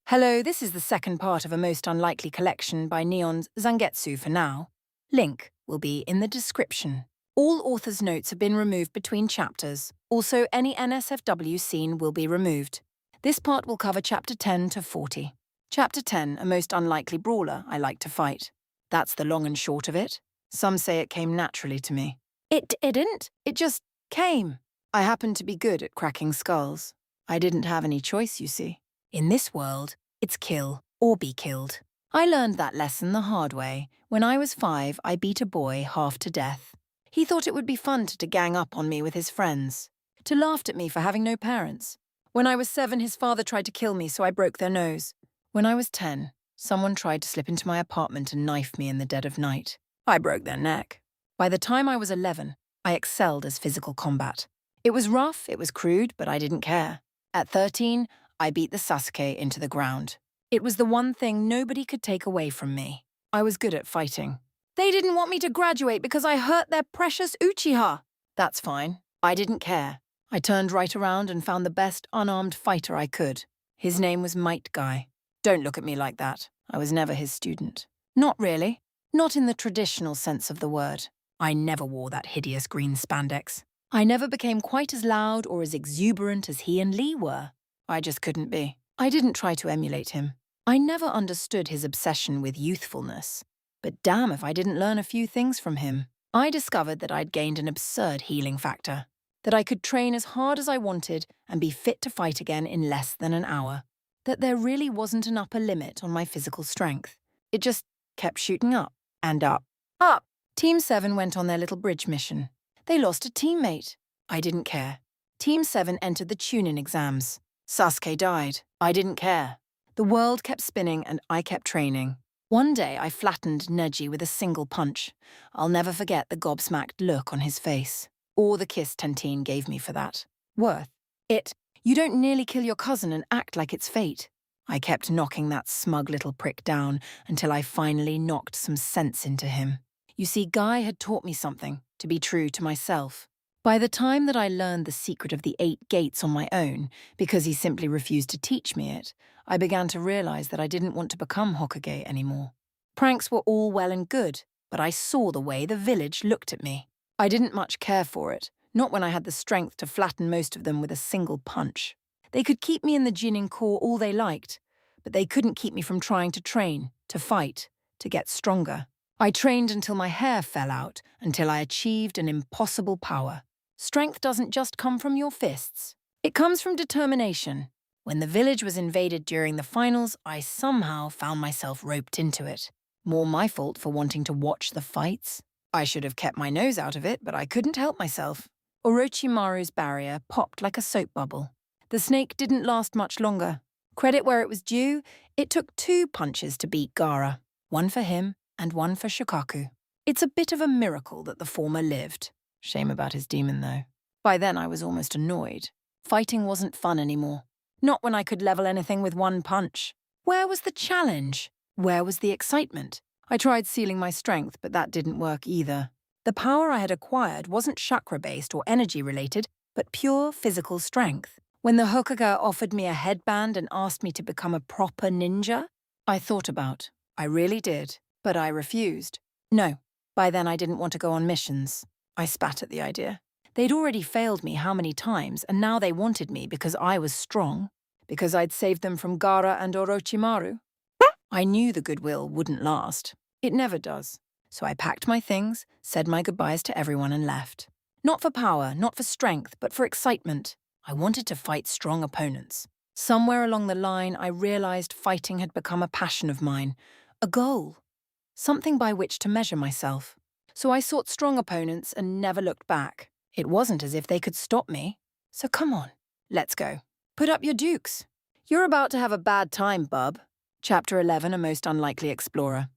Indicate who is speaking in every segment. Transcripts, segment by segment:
Speaker 1: Hello, this is the second part of a most unlikely collection by Neon's Zangetsu for now. Link will be in the description. All author's notes have been removed between chapters. Also, any NSFW scene will be removed. This part will cover Chapter 10 to 40. Chapter 10, a most unlikely brawler I like to fight. That's the long and short of it. Some say it came naturally to me. It didn't. It just came. I happened to be good at cracking skulls. I didn't have any choice, you see. In this world, it's kill or be killed. I learned that lesson the hard way. When I was 5, I beat a boy half to death. He thought it would be fun to gang up on me with his friends, to laugh at me for having no parents. When I was 7, his father tried to kill me, so I broke their nose. When I was 10, someone tried to slip into my apartment and knife me in the dead of night. I broke their neck. By the time I was 11, I excelled as physical combat. It was rough, it was crude, but I didn't care. At 13, I beat the Sasuke into the ground. It was the one thing nobody could take away from me. I was good at fighting. They didn't want me to graduate because I hurt their precious Uchiha. That's fine. I didn't care. I turned right around and found the best unarmed fighter I could. His name was Might Guy. Don't look at me like that. I was never his student. Not really. Not in the traditional sense of the word. I never wore that hideous green spandex. I never became quite as loud or as exuberant as he and Lee were. I just couldn't be. I didn't try to emulate him. I never understood his obsession with youthfulness. But damn if I didn't learn a few things from him. I discovered that I'd gained an absurd healing factor. That I could train as hard as I wanted and be fit to fight again in less than an hour. That there really wasn't an upper limit on my physical strength. It just kept shooting up and up. Up! Team 7 went on their little bridge mission. They lost a teammate. I didn't care. Team 7 entered the Chunin exams. Sasuke died. I didn't care. The world kept spinning and I kept training. One day I flattened Neji with a single punch. I'll never forget the gobsmacked look on his face. Or the kiss Tentine gave me for that. Worth. You don't nearly kill your cousin and act like it's fate. I kept knocking that smug little prick down until I finally knocked some sense into him. You see, Guy had taught me something, to be true to myself. By the time that I learned the secret of the 8 gates on my own, because he simply refused to teach me it, I began to realize that I didn't want to become Hokage anymore. Pranks were all well and good, but I saw the way the village looked at me. I didn't much care for it, not when I had the strength to flatten most of them with a single punch. They could keep me in the Jinnin Corps all they liked, but they couldn't keep me from trying to train, to fight, to get stronger. I trained until my hair fell out, until I achieved an impossible power. Strength doesn't just come from your fists. It comes from determination. When the village was invaded during the finals, I somehow found myself roped into it. More my fault for wanting to watch the fights. I should have kept my nose out of it, but I couldn't help myself. Orochimaru's barrier popped like a soap bubble. The snake didn't last much longer. Credit where it was due, it took 2 punches to beat Gaara. One for him and one for Shukaku. It's a bit of a miracle that the former lived. Shame about his demon, though. By then I was almost annoyed. Fighting wasn't fun anymore. Not when I could level anything with 1 punch. Where was the challenge? Where was the excitement? I tried sealing my strength, but that didn't work either. The power I had acquired wasn't chakra-based or energy-related, but pure physical strength. When the Hokage offered me a headband and asked me to become a proper ninja, I thought about. I really did, but I refused. No, by then I didn't want to go on missions. I spat at the idea. They'd already failed me how many times, and now they wanted me because I was strong, because I'd saved them from Gaara and Orochimaru. I knew the goodwill wouldn't last. It never does. So I packed my things, said my goodbyes to everyone and left. Not for power, not for strength, but for excitement. I wanted to fight strong opponents. Somewhere along the line, I realized fighting had become a passion of mine, a goal, something by which to measure myself. So I sought strong opponents and never looked back. It wasn't as if they could stop me. So come on, let's go. Put up your dukes. You're about to have a bad time, bub. Chapter 11, A Most Unlikely Explorer.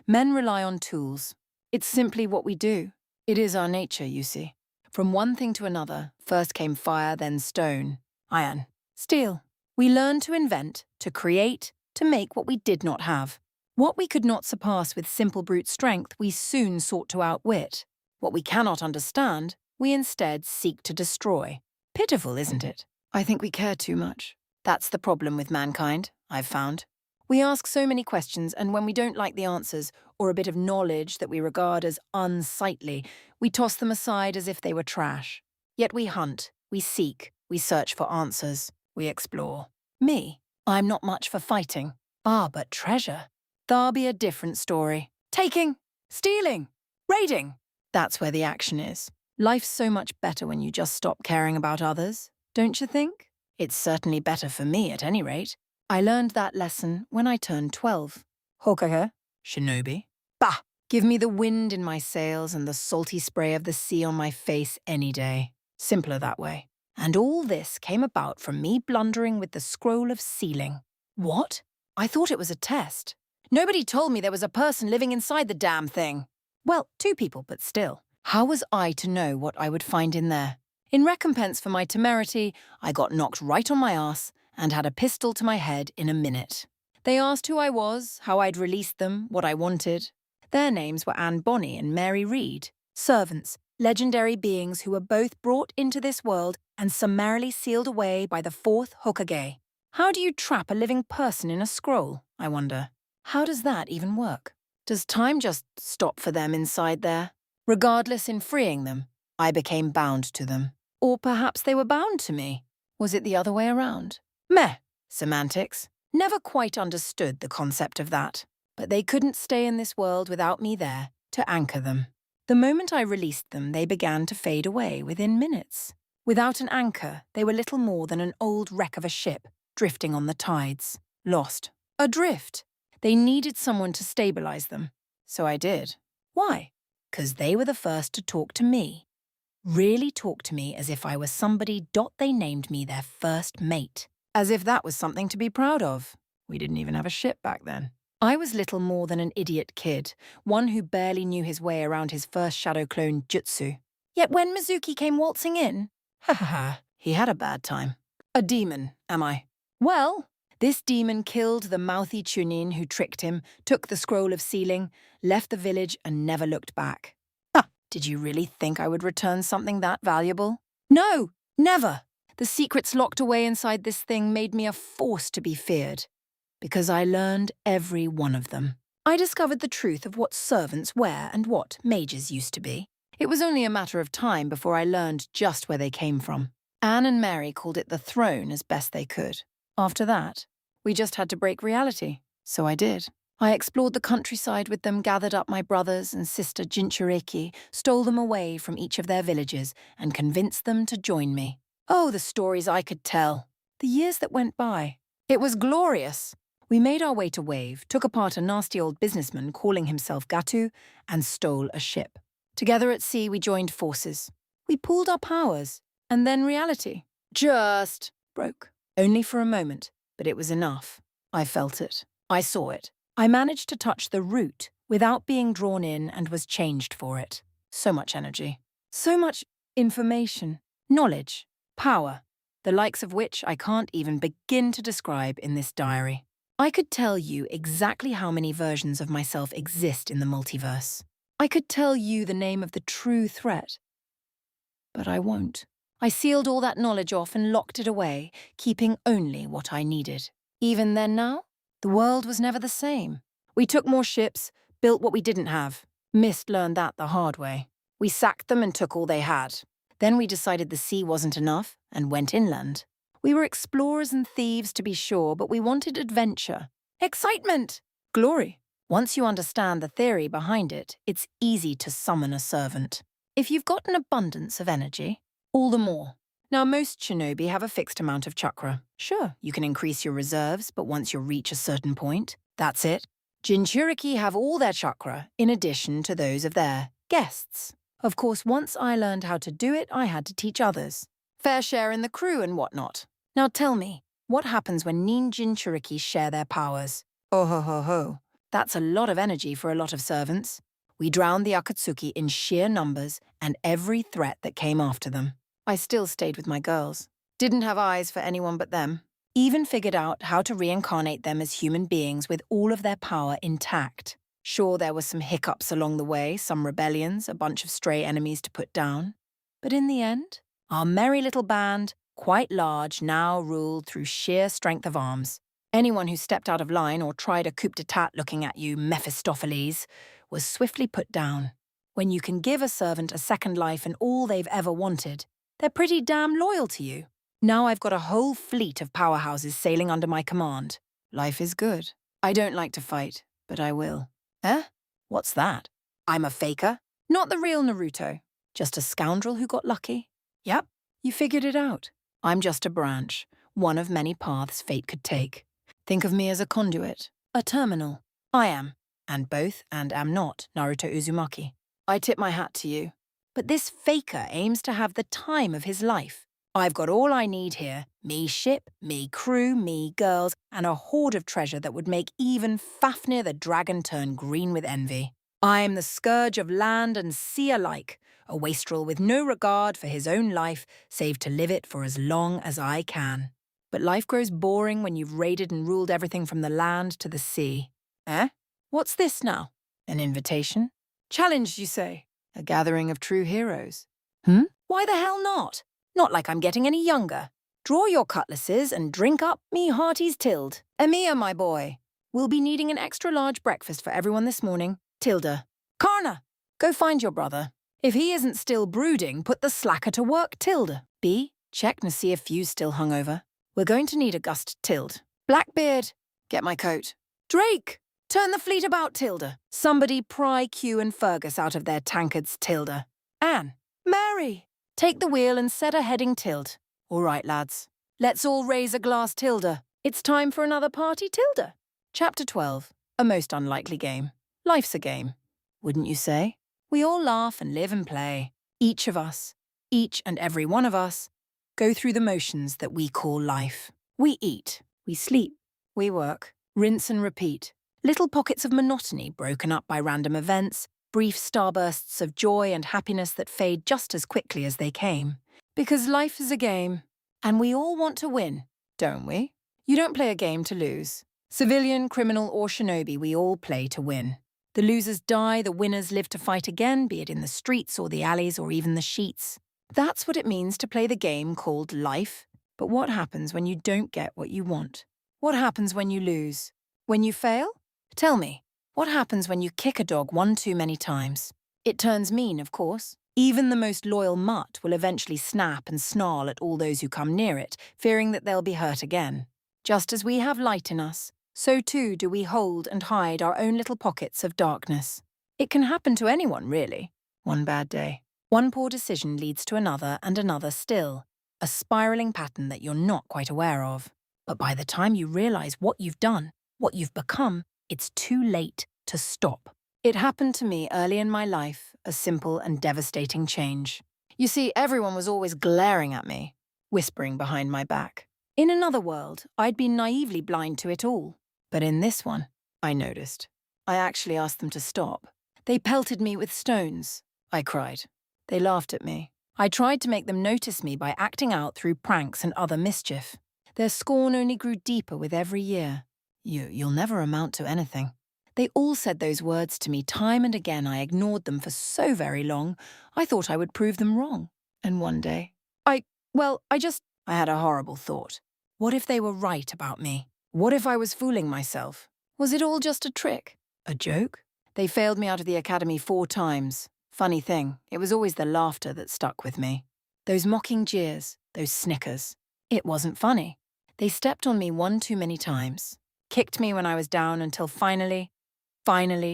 Speaker 1: Men rely on tools. It's simply what we do. It is our nature, you see. From one thing to another, first came fire, then stone, iron, steel. We learned to invent, to create, to make what we did not have. What we could not surpass with simple brute strength, we soon sought to outwit. What we cannot understand, we instead seek to destroy. Pitiful, isn't it? I think we care too much. That's the problem with mankind, I've found. We ask so many questions, and when we don't like the answers, or a bit of knowledge that we regard as unsightly, we toss them aside as if they were trash. Yet we hunt, we seek, we search for answers, we explore. Me, I'm not much for fighting. But treasure. That'll be a different story. Taking, stealing, raiding. That's where the action is. Life's so much better when you just stop caring about others, don't you think? It's certainly better for me, at any rate. I learned that lesson when I turned 12. Hokage? Shinobi? Bah! Give me the wind in my sails and the salty spray of the sea on my face any day. Simpler that way. And all this came about from me blundering with the scroll of sealing. What? I thought it was a test. Nobody told me there was a person living inside the damn thing. Well, 2 people, but still. How was I to know what I would find in there? In recompense for my temerity, I got knocked right on my ass and had a pistol to my head in a minute. They asked who I was, how I'd released them, what I wanted. Their names were Anne Bonny and Mary Reed. Servants, legendary beings who were both brought into this world and summarily sealed away by the 4th Hokage. How do you trap a living person in a scroll, I wonder? How does that even work? Does time just stop for them inside there? Regardless, in freeing them, I became bound to them. Or perhaps they were bound to me. Was it the other way around? Meh. Semantics. Never quite understood the concept of that. But they couldn't stay in this world without me there to anchor them. The moment I released them, they began to fade away within minutes. Without an anchor, they were little more than an old wreck of a ship, drifting on the tides. Lost. Adrift. They needed someone to stabilize them. So I did. Why? 'Cause they were the first to talk to me. Really talk to me as if I was somebody. They named me their first mate. As if that was something to be proud of. We didn't even have a ship back then. I was little more than an idiot kid, one who barely knew his way around his first shadow clone jutsu. Yet when Mizuki came waltzing in, he had a bad time. A demon, am I? Well, this demon killed the mouthy Chunin who tricked him, took the scroll of sealing, left the village and never looked back. Did you really think I would return something that valuable? No, never. The secrets locked away inside this thing made me a force to be feared. Because I learned every one of them. I discovered the truth of what servants were and what mages used to be. It was only a matter of time before I learned just where they came from. Anne and Mary called it the throne as best they could. After that, we just had to break reality. So I did. I explored the countryside with them, gathered up my brothers and sister Jinchuriki, stole them away from each of their villages, and convinced them to join me. Oh, the stories I could tell. The years that went by. It was glorious. We made our way to Wave, took apart a nasty old businessman calling himself Gatu, and stole a ship. Together at sea, we joined forces. We pooled our powers, and then reality just broke. Only for a moment, but it was enough. I felt it. I saw it. I managed to touch the root without being drawn in and was changed for it. So much energy. So much information, knowledge, power, the likes of which I can't even begin to describe in this diary. I could tell you exactly how many versions of myself exist in the multiverse. I could tell you the name of the true threat. But I won't. I sealed all that knowledge off and locked it away, keeping only what I needed. Even then now, the world was never the same. We took more ships, built what we didn't have. Mist learned that the hard way. We sacked them and took all they had. Then we decided the sea wasn't enough and went inland. We were explorers and thieves, to be sure, but we wanted adventure. Excitement! Glory. Once you understand the theory behind it, it's easy to summon a servant. If you've got an abundance of energy, all the more. Now, most shinobi have a fixed amount of chakra. Sure, you can increase your reserves, but once you reach a certain point, that's it. Jinchuriki have all their chakra, in addition to those of their guests. Of course, once I learned how to do it, I had to teach others. Fair share in the crew and whatnot. Now tell me, what happens when Nin Jinchuriki share their powers? Oh ho ho ho. That's a lot of energy for a lot of servants. We drowned the Akatsuki in sheer numbers and every threat that came after them. I still stayed with my girls. Didn't have eyes for anyone but them. Even figured out how to reincarnate them as human beings with all of their power intact. Sure, there were some hiccups along the way, some rebellions, a bunch of stray enemies to put down. But in the end, our merry little band quite large, now ruled through sheer strength of arms. Anyone who stepped out of line or tried a coup d'etat looking at you, Mephistopheles, was swiftly put down. When you can give a servant a second life and all they've ever wanted, they're pretty damn loyal to you. Now I've got a whole fleet of powerhouses sailing under my command. Life is good. I don't like to fight, but I will. Eh? What's that? I'm a faker? Not the real Naruto. Just a scoundrel who got lucky? Yep, you figured it out. I'm just a branch, one of many paths fate could take. Think of me as a conduit, a terminal. I am, and both and am not, Naruto Uzumaki. I tip my hat to you. But this faker aims to have the time of his life. I've got all I need here, me ship, me crew, me girls, and a hoard of treasure that would make even Fafnir the dragon turn green with envy. I am the scourge of land and sea alike, a wastrel with no regard for his own life save to live it for as long as I can. But life grows boring when you've raided and ruled everything from the land to the sea. Eh? What's this now? An invitation? Challenge, you say? A gathering of true heroes. Why the hell not? Not like I'm getting any younger. Draw your cutlasses and drink up me hearty's Tild. Emiya, my boy. We'll be needing an extra large breakfast for everyone this morning. Tilda. Karna, go find your brother. If he isn't still brooding, put the slacker to work, Tilda. B, check to see if Few's still hungover. We're going to need a gust, Tild. Blackbeard, get my coat. Drake, turn the fleet about, Tilda. Somebody pry Q and Fergus out of their tankards, Tilda. Anne, Mary, take the wheel and set a heading, Tild. All right, lads. Let's all raise a glass, Tilda. It's time for another party, Tilda. Chapter 12. A most unlikely game. Life's a game, wouldn't you say? We all laugh and live and play. Each of us, each and every one of us, go through the motions that we call life. We eat, we sleep, we work, rinse and repeat. Little pockets of monotony broken up by random events, brief starbursts of joy and happiness that fade just as quickly as they came. Because life is a game, and we all want to win, don't we? You don't play a game to lose. Civilian, criminal, or shinobi, we all play to win. The losers die, the winners live to fight again, be it in the streets or the alleys or even the sheets. That's what it means to play the game called life. But what happens when you don't get what you want? What happens when you lose? When you fail? Tell me, what happens when you kick a dog one too many times? It turns mean, of course. Even the most loyal mutt will eventually snap and snarl at all those who come near it, fearing that they'll be hurt again. Just as we have light in us, so too do we hold and hide our own little pockets of darkness. It can happen to anyone, really. One bad day. One poor decision leads to another and another still, a spiraling pattern that you're not quite aware of. But by the time you realize what you've done, what you've become, it's too late to stop. It happened to me early in my life, a simple and devastating change. You see, everyone was always glaring at me, whispering behind my back. In another world, I'd been naively blind to it all. But in this one, I noticed. I actually asked them to stop. They pelted me with stones. I cried. They laughed at me. I tried to make them notice me by acting out through pranks and other mischief. Their scorn only grew deeper with every year. You'll never amount to anything. They all said those words to me time and again. I ignored them for so very long, I thought I would prove them wrong. And one day, I had a horrible thought. What if they were right about me? What if I was fooling myself? Was it all just a trick? A joke? They failed me out of the academy 4 times. Funny thing, it was always the laughter that stuck with me. Those mocking jeers, those snickers. It wasn't funny. They stepped on me one too many times. Kicked me when I was down until finally,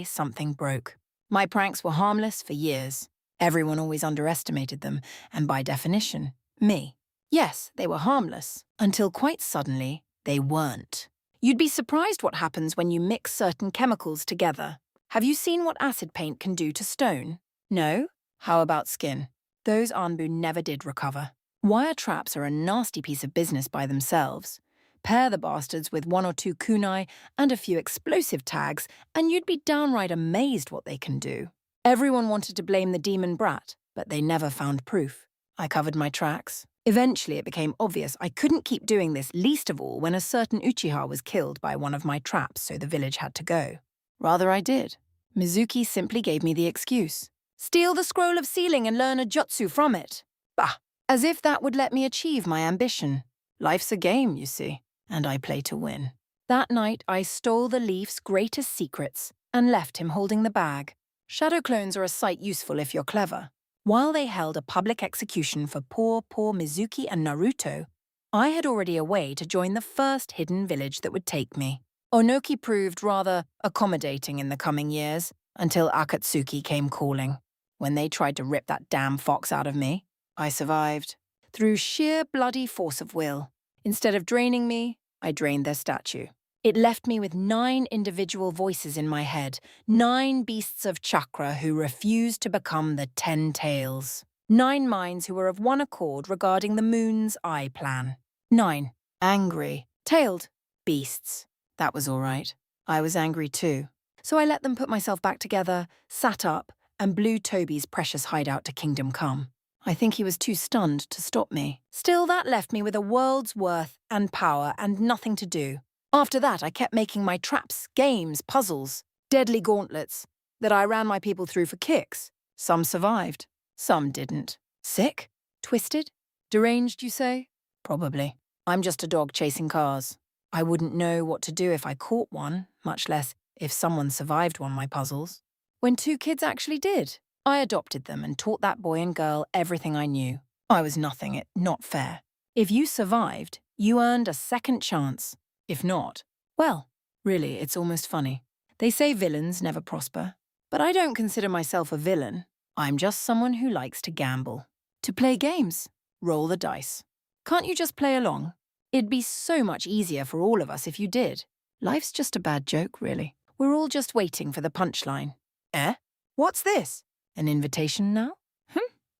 Speaker 1: something broke. My pranks were harmless for years. Everyone always underestimated them, and by definition, me. Yes, they were harmless, until quite suddenly, they weren't. You'd be surprised what happens when you mix certain chemicals together. Have you seen what acid paint can do to stone? No? How about skin? Those Anbu never did recover. Wire traps are a nasty piece of business by themselves. Pair the bastards with 1 or 2 kunai and a few explosive tags, and you'd be downright amazed what they can do. Everyone wanted to blame the demon brat, but they never found proof. I covered my tracks. Eventually, it became obvious I couldn't keep doing this, least of all when a certain Uchiha was killed by one of my traps, so the village had to go. Rather, I did. Mizuki simply gave me the excuse. Steal the scroll of sealing and learn a jutsu from it. Bah, As if that would let me achieve my ambition. Life's a game, you see, and I play to win. That night, I stole the Leaf's greatest secrets and left him holding the bag. Shadow clones are a sight useful if you're clever. While they held a public execution for poor Mizuki and Naruto, I had already a way to join the first hidden village that would take me. Onoki proved rather accommodating in the coming years, until Akatsuki came calling. When they tried to rip that damn fox out of me, I survived. Through sheer bloody force of will. Instead of draining me, I drained their statue. It left me with 9 individual voices in my head, 9 beasts of chakra who refused to become the 10 tails. 9 minds who were of one accord regarding the moon's eye plan. 9 angry, tailed beasts. That was all right. I was angry too. So I let them put myself back together, sat up, and blew Toby's precious hideout to Kingdom Come. I think he was too stunned to stop me. Still, that left me with a world's worth and power and nothing to do. After that, I kept making my traps, games, puzzles, deadly gauntlets that I ran my people through for kicks. Some survived, some didn't. Sick? Twisted? Deranged, you say? Probably. I'm just a dog chasing cars. I wouldn't know what to do if I caught one, much less if someone survived one of my puzzles. When 2 kids actually did, I adopted them and taught that boy and girl everything I knew. I was nothing, it not fair. If you survived, you earned a second chance. If not, well, really, it's almost funny. They say villains never prosper, but I don't consider myself a villain. I'm just someone who likes to gamble. To play games, roll the dice. Can't you just play along? It'd be so much easier for all of us if you did. Life's just a bad joke, really. We're all just waiting for the punchline. Eh? What's this? An invitation now?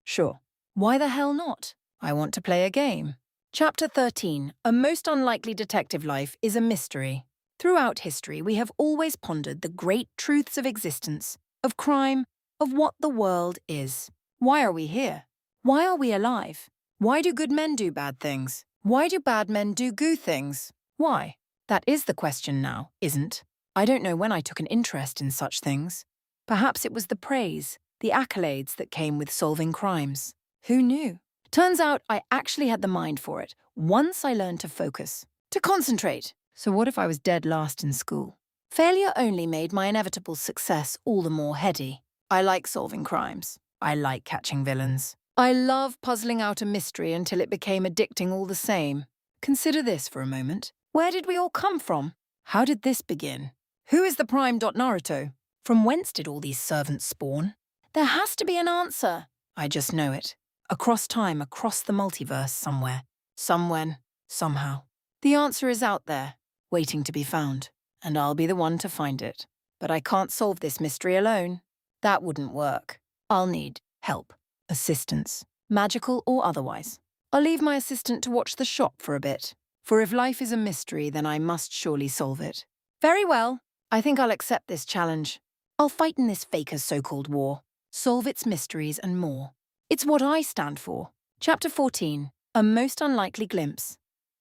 Speaker 1: Sure. Why the hell not? I want to play a game. Chapter 13, A Most Unlikely Detective Life is a Mystery. Throughout history, we have always pondered the great truths of existence, of crime, of what the world is. Why are we here? Why are we alive? Why do good men do bad things? Why do bad men do good things? Why? That is the question now, isn't? I don't know when I took an interest in such things. Perhaps it was the praise, the accolades that came with solving crimes. Who knew? Turns out I actually had the mind for it once I learned to focus, to concentrate. So what if I was dead last in school? Failure only made my inevitable success all the more heady. I like solving crimes. I like catching villains. I love puzzling out a mystery until it became addicting all the same. Consider this for a moment. Where did we all come from? How did this begin? Who is the prime Naruto? From whence did all these servants spawn? There has to be an answer. I just know it. Across time, across the multiverse somewhere. Somewhen, somehow. The answer is out there, waiting to be found. And I'll be the one to find it. But I can't solve this mystery alone. That wouldn't work. I'll need help. Assistance. Magical or otherwise. I'll leave my assistant to watch the shop for a bit. For if life is a mystery, then I must surely solve it. Very well. I think I'll accept this challenge. I'll fight in this faker's so-called war. Solve its mysteries and more. It's what I stand for. Chapter 14, A Most Unlikely Glimpse.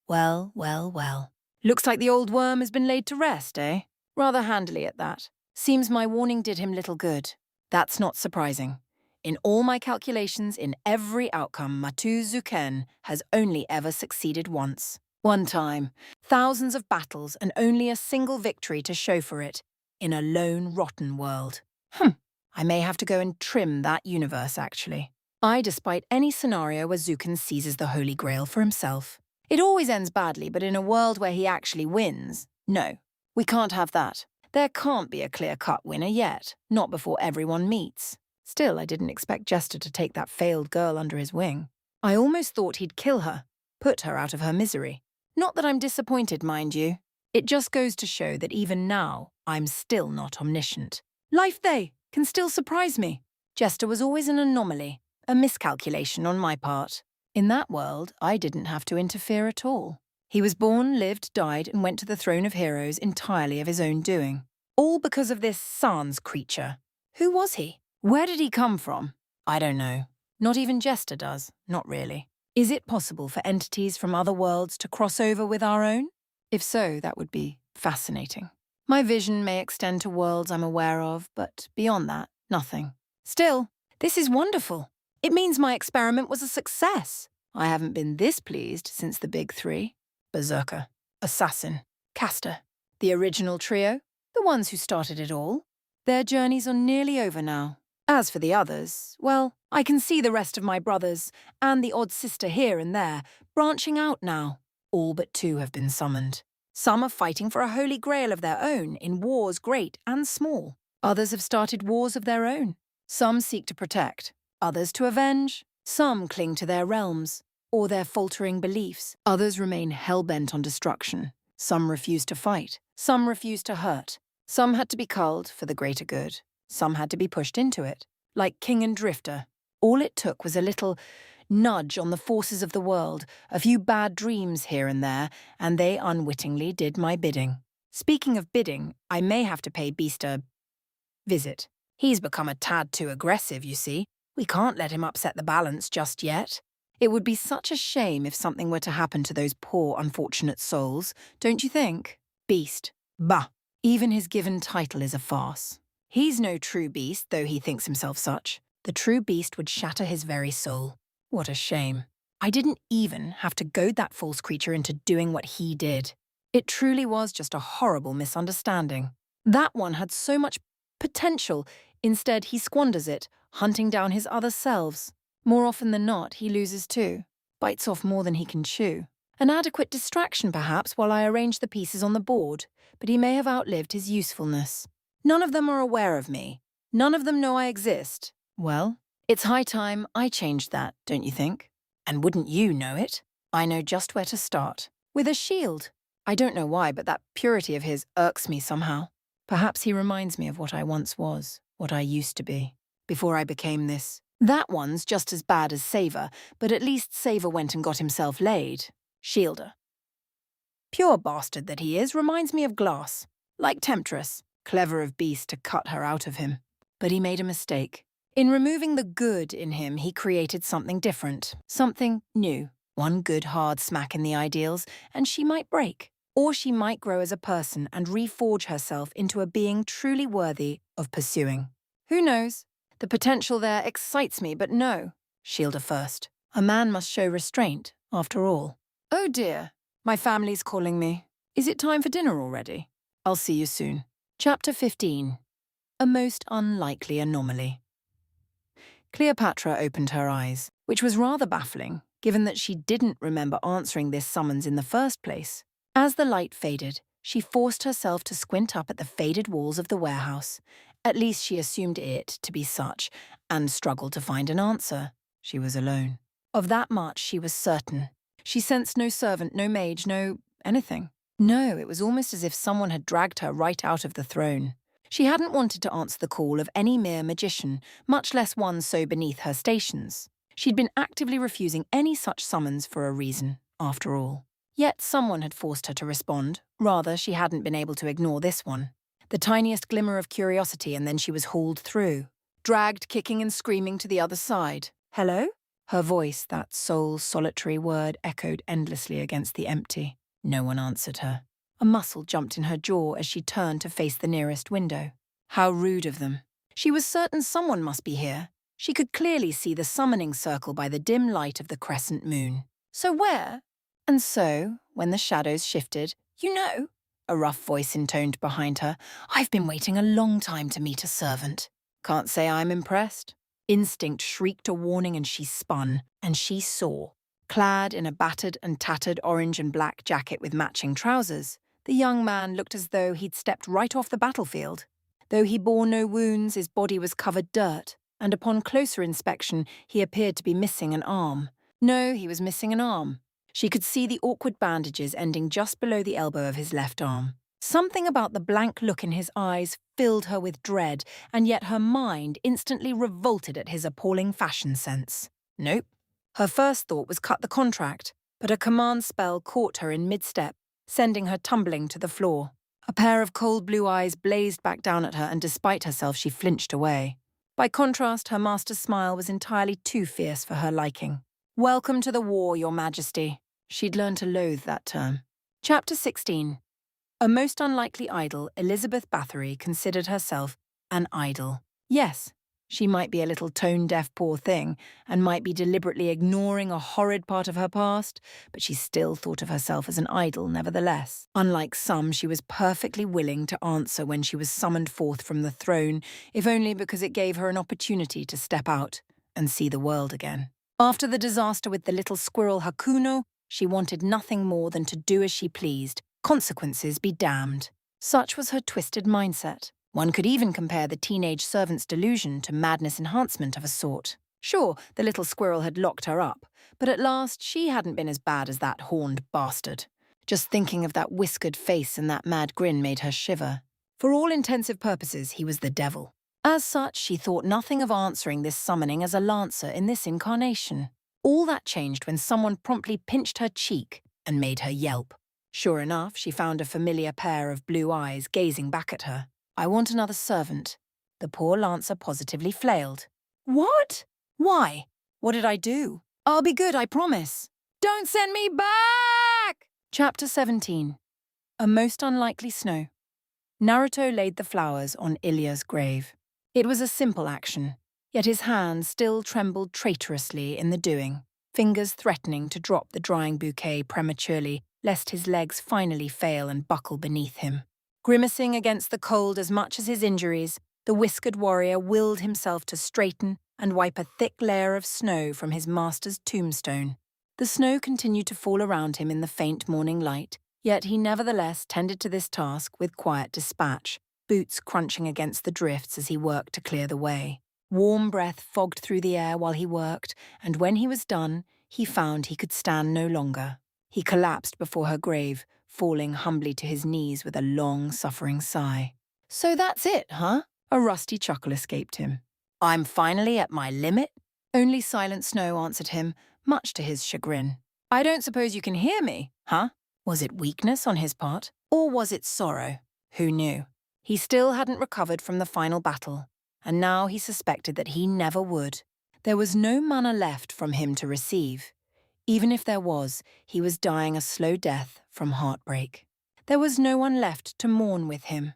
Speaker 1: Well, well, well. Looks like the old worm has been laid to rest, eh? Rather handily at that. Seems my warning did him little good. That's not surprising. In all my calculations, in every outcome, Matu Zuken has only ever succeeded once. One time. Thousands of battles and only a single victory to show for it. In a lone, rotten world. I may have to go and trim that universe, actually. Despite any scenario where Zuken seizes the Holy Grail for himself. It always ends badly, but in a world where he actually wins, no, we can't have that. There can't be a clear-cut winner yet, not before everyone meets. Still, I didn't expect Jester to take that failed girl under his wing. I almost thought he'd kill her, put her out of her misery. Not that I'm disappointed, mind you. It just goes to show that even now, I'm still not omniscient. Life they can still surprise me. Jester was always an anomaly. A miscalculation on my part. In that world, I didn't have to interfere at all. He was born, lived, died, and went to the throne of heroes entirely of his own doing. All because of this Sans creature. Who was he? Where did he come from? I don't know. Not even Jester does. Not really. Is it possible for entities from other worlds to cross over with our own? If so, that would be fascinating. My vision may extend to worlds I'm aware of, but beyond that, nothing. Still, this is wonderful. It means my experiment was a success. I haven't been this pleased since the big three. Berserker, Assassin, Caster. The original trio, the ones who started it all. Their journeys are nearly over now. As for the others, well, I can see the rest of my brothers, and the odd sister here and there, branching out now. All but 2 have been summoned. Some are fighting for a holy grail of their own in wars great and small. Others have started wars of their own. Some seek to protect, others to avenge. Some cling to their realms, or their faltering beliefs. Others remain hell-bent on destruction. Some refuse to fight. Some refuse to hurt. Some had to be culled for the greater good. Some had to be pushed into it. Like King and Drifter, all it took was a little nudge on the forces of the world, a few bad dreams here and there, and they unwittingly did my bidding. Speaking of bidding, I may have to pay Beast a visit. He's become a tad too aggressive, you see. We can't let him upset the balance just yet. It would be such a shame if something were to happen to those poor, unfortunate souls, don't you think? Beast. Bah! Even his given title is a farce. He's no true beast, though he thinks himself such. The true beast would shatter his very soul. What a shame. I didn't even have to goad that false creature into doing what he did. It truly was just a horrible misunderstanding. That one had so much potential. Instead, he squanders it, hunting down his other selves. More often than not, he loses too. Bites off more than he can chew. An adequate distraction, perhaps, while I arrange the pieces on the board, but he may have outlived his usefulness. None of them are aware of me. None of them know I exist. Well, it's high time I changed that, don't you think? And wouldn't you know it? I know just where to start. With a shield. I don't know why, but that purity of his irks me somehow. Perhaps he reminds me of what I once was, what I used to be, before I became this. That one's just as bad as Saver, but at least Saver went and got himself laid. Shielder. Pure bastard that he is, reminds me of Glass. Like Temptress. Clever of Beast to cut her out of him. But he made a mistake. In removing the good in him, he created something different. Something new. One good hard smack in the ideals, and she might break. Or she might grow as a person and reforge herself into a being truly worthy of pursuing. Who knows? The potential there excites me, but no. Shielder first. A man must show restraint, after all. Oh dear, my family's calling me. Is it time for dinner already? I'll see you soon. Chapter 15. A most unlikely anomaly. Cleopatra opened her eyes, which was rather baffling, given that she didn't remember answering this summons in the first place. As the light faded, she forced herself to squint up at the faded walls of the warehouse. At least she assumed it to be such, and struggled to find an answer. She was alone. Of that much she was certain. She sensed no servant, no mage, no anything. No, it was almost as if someone had dragged her right out of the throne. She hadn't wanted to answer the call of any mere magician, much less one so beneath her stations. She'd been actively refusing any such summons for a reason, after all. Yet someone had forced her to respond. Rather, she hadn't been able to ignore this one. The tiniest glimmer of curiosity, and then she was hauled through. Dragged kicking and screaming to the other side. Hello? Her voice, that sole solitary word, echoed endlessly against the empty. No one answered her. A muscle jumped in her jaw as she turned to face the nearest window. How rude of them. She was certain someone must be here. She could clearly see the summoning circle by the dim light of the crescent moon. So where? And so, when the shadows shifted, you know, a rough voice intoned behind her, I've been waiting a long time to meet a servant. Can't say I'm impressed. Instinct shrieked a warning and she spun, and she saw. Clad in a battered and tattered orange and black jacket with matching trousers, the young man looked as though he'd stepped right off the battlefield. Though he bore no wounds, his body was covered dirt, and upon closer inspection he appeared to be missing an arm. No, he was missing an arm. She could see the awkward bandages ending just below the elbow of his left arm. Something about the blank look in his eyes filled her with dread, and yet her mind instantly revolted at his appalling fashion sense. Nope. Her first thought was cut the contract, but a command spell caught her in mid-step, sending her tumbling to the floor. A pair of cold blue eyes blazed back down at her, and despite herself she flinched away. By contrast, her master's smile was entirely too fierce for her liking. Welcome to the war, Your Majesty. She'd learned to loathe that term. Chapter 16. A most unlikely idol, Elizabeth Bathory considered herself an idol. Yes, She might be a little tone-deaf poor thing and might be deliberately ignoring a horrid part of her past, but she still thought of herself as an idol nevertheless. Unlike some, she was perfectly willing to answer when she was summoned forth from the throne, if only because it gave her an opportunity to step out and see the world again. After the disaster with the little squirrel Hakuno, she wanted nothing more than to do as she pleased, consequences be damned. Such was her twisted mindset. One could even compare the teenage servant's delusion to madness enhancement of a sort. Sure, the little squirrel had locked her up, but at last she hadn't been as bad as that horned bastard. Just thinking of that whiskered face and that mad grin made her shiver. For all intensive purposes, he was the devil. As such, she thought nothing of answering this summoning as a lancer in this incarnation. All that changed when someone promptly pinched her cheek and made her yelp. Sure enough, she found a familiar pair of blue eyes gazing back at her. "I want another servant." The poor lancer positively flailed. "What? Why? What did I do? I'll be good, I promise." "Don't send me back!" Chapter 17. A Most Unlikely Snow. Naruto laid the flowers on Ilya's grave. It was a simple action, yet his hands still trembled traitorously in the doing, fingers threatening to drop the drying bouquet prematurely, lest his legs finally fail and buckle beneath him. Grimacing against the cold as much as his injuries, the whiskered warrior willed himself to straighten and wipe a thick layer of snow from his master's tombstone. The snow continued to fall around him in the faint morning light, yet he nevertheless tended to this task with quiet dispatch, boots crunching against the drifts as he worked to clear the way. Warm breath fogged through the air while he worked, and when he was done, he found he could stand no longer. He collapsed before her grave, falling humbly to his knees with a long, suffering sigh. "So that's it, huh?" A rusty chuckle escaped him. "I'm finally at my limit?" Only silent snow answered him, much to his chagrin. "I don't suppose you can hear me, huh?" Was it weakness on his part? Or was it sorrow? Who knew? He still hadn't recovered from the final battle, and now he suspected that he never would. There was no mana left from him to receive. Even if there was, he was dying a slow death from heartbreak. There was no one left to mourn with him.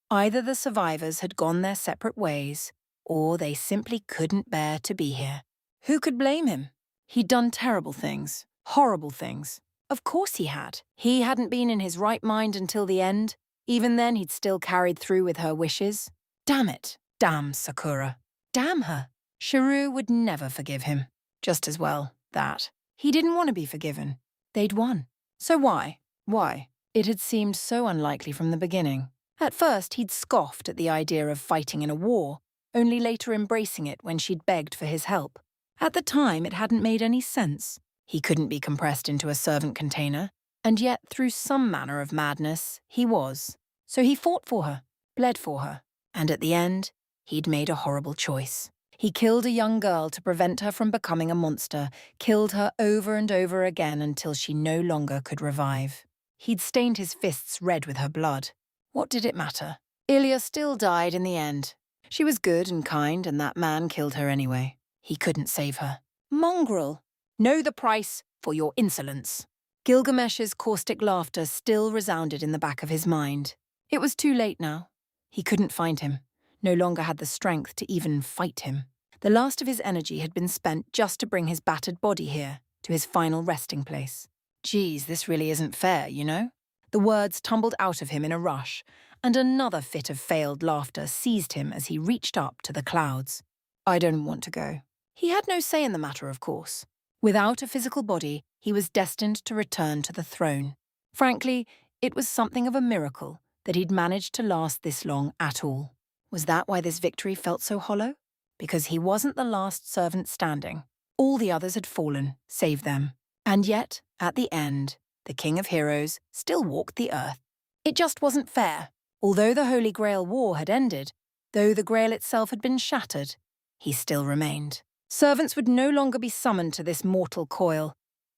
Speaker 1: Either the survivors had gone their separate ways, or they simply couldn't bear to be here. Who could blame him? He'd done terrible things, horrible things. Of course he had. He hadn't been in his right mind until the end. Even then, he'd still carried through with her wishes. Damn it. Damn Sakura. Damn her. Shiru would never forgive him. Just as well, that. He didn't want to be forgiven. They'd won. So why? Why? It had seemed so unlikely from the beginning. At first, he'd scoffed at the idea of fighting in a war, only later embracing it when she'd begged for his help. At the time, it hadn't made any sense. He couldn't be compressed into a servant container, and yet, through some manner of madness, he was. So he fought for her, bled for her, and at the end, he'd made a horrible choice. He killed a young girl to prevent her from becoming a monster, killed her over and over again until she no longer could revive. He'd stained his fists red with her blood. What did it matter? Ilya still died in the end. She was good and kind, and that man killed her anyway. He couldn't save her. Mongrel! Know the price for your insolence. Gilgamesh's caustic laughter still resounded in the back of his mind. It was too late now. He couldn't find him, no longer had the strength to even fight him. The last of his energy had been spent just to bring his battered body here, to his final resting place. Geez, this really isn't fair, you know? The words tumbled out of him in a rush, and another fit of failed laughter seized him as he reached up to the clouds. I don't want to go. He had no say in the matter, of course. Without a physical body, he was destined to return to the throne. Frankly, it was something of a miracle that he'd managed to last this long at all. Was that why this victory felt so hollow? Because he wasn't the last servant standing. All the others had fallen, save them. And yet, at the end, the King of Heroes still walked the earth. It just wasn't fair. Although the Holy Grail War had ended, though the Grail itself had been shattered, he still remained. Servants would no longer be summoned to this mortal coil.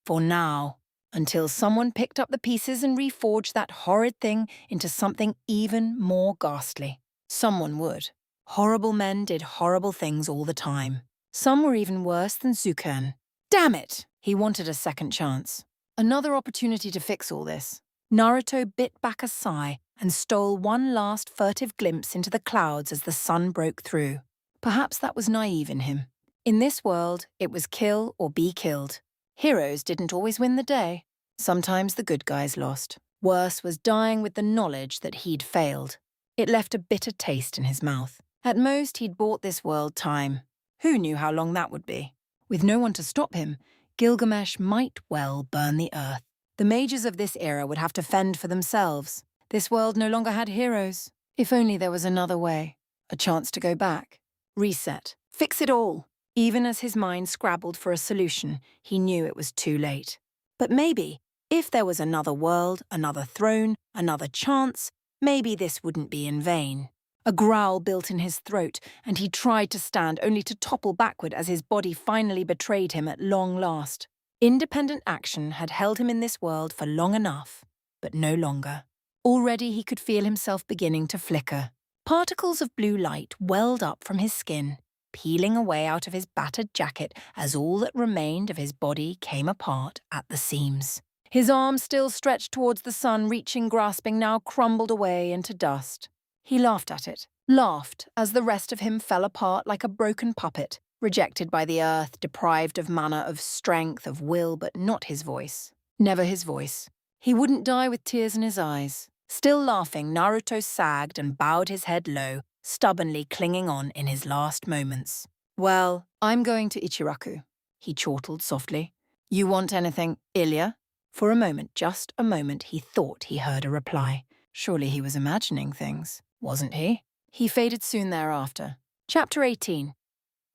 Speaker 1: For now, until someone picked up the pieces and reforged that horrid thing into something even more ghastly. Someone would. Horrible men did horrible things all the time. Some were even worse than Zuken. Damn it! He wanted a second chance. Another opportunity to fix all this. Naruto bit back a sigh and stole one last furtive glimpse into the clouds as the sun broke through. Perhaps that was naive in him. In this world, it was kill or be killed. Heroes didn't always win the day. Sometimes the good guys lost. Worse was dying with the knowledge that he'd failed. It left a bitter taste in his mouth. At most, he'd bought this world time. Who knew how long that would be? With no one to stop him, Gilgamesh might well burn the earth. The mages of this era would have to fend for themselves. This world no longer had heroes. If only there was another way. A chance to go back. Reset. Fix it all. Even as his mind scrabbled for a solution, he knew it was too late. But maybe, if there was another world, another throne, another chance, maybe this wouldn't be in vain. A growl built in his throat, and he tried to stand only to topple backward as his body finally betrayed him at long last. Independent action had held him in this world for long enough, but no longer. Already he could feel himself beginning to flicker. Particles of blue light welled up from his skin, peeling away out of his battered jacket as all that remained of his body came apart at the seams. His arm still stretched towards the sun, reaching, grasping, now crumbled away into dust. He laughed at it, laughed as the rest of him fell apart like a broken puppet, rejected by the earth, deprived of mana, of strength, of will, but not his voice. Never his voice. He wouldn't die with tears in his eyes. Still laughing, Naruto sagged and bowed his head low, stubbornly clinging on in his last moments. "Well, I'm going to Ichiraku," he chortled softly. "You want anything, Ilya?" For a moment, just a moment, he thought he heard a reply. Surely he was imagining things, wasn't he? He faded soon thereafter. Chapter 18.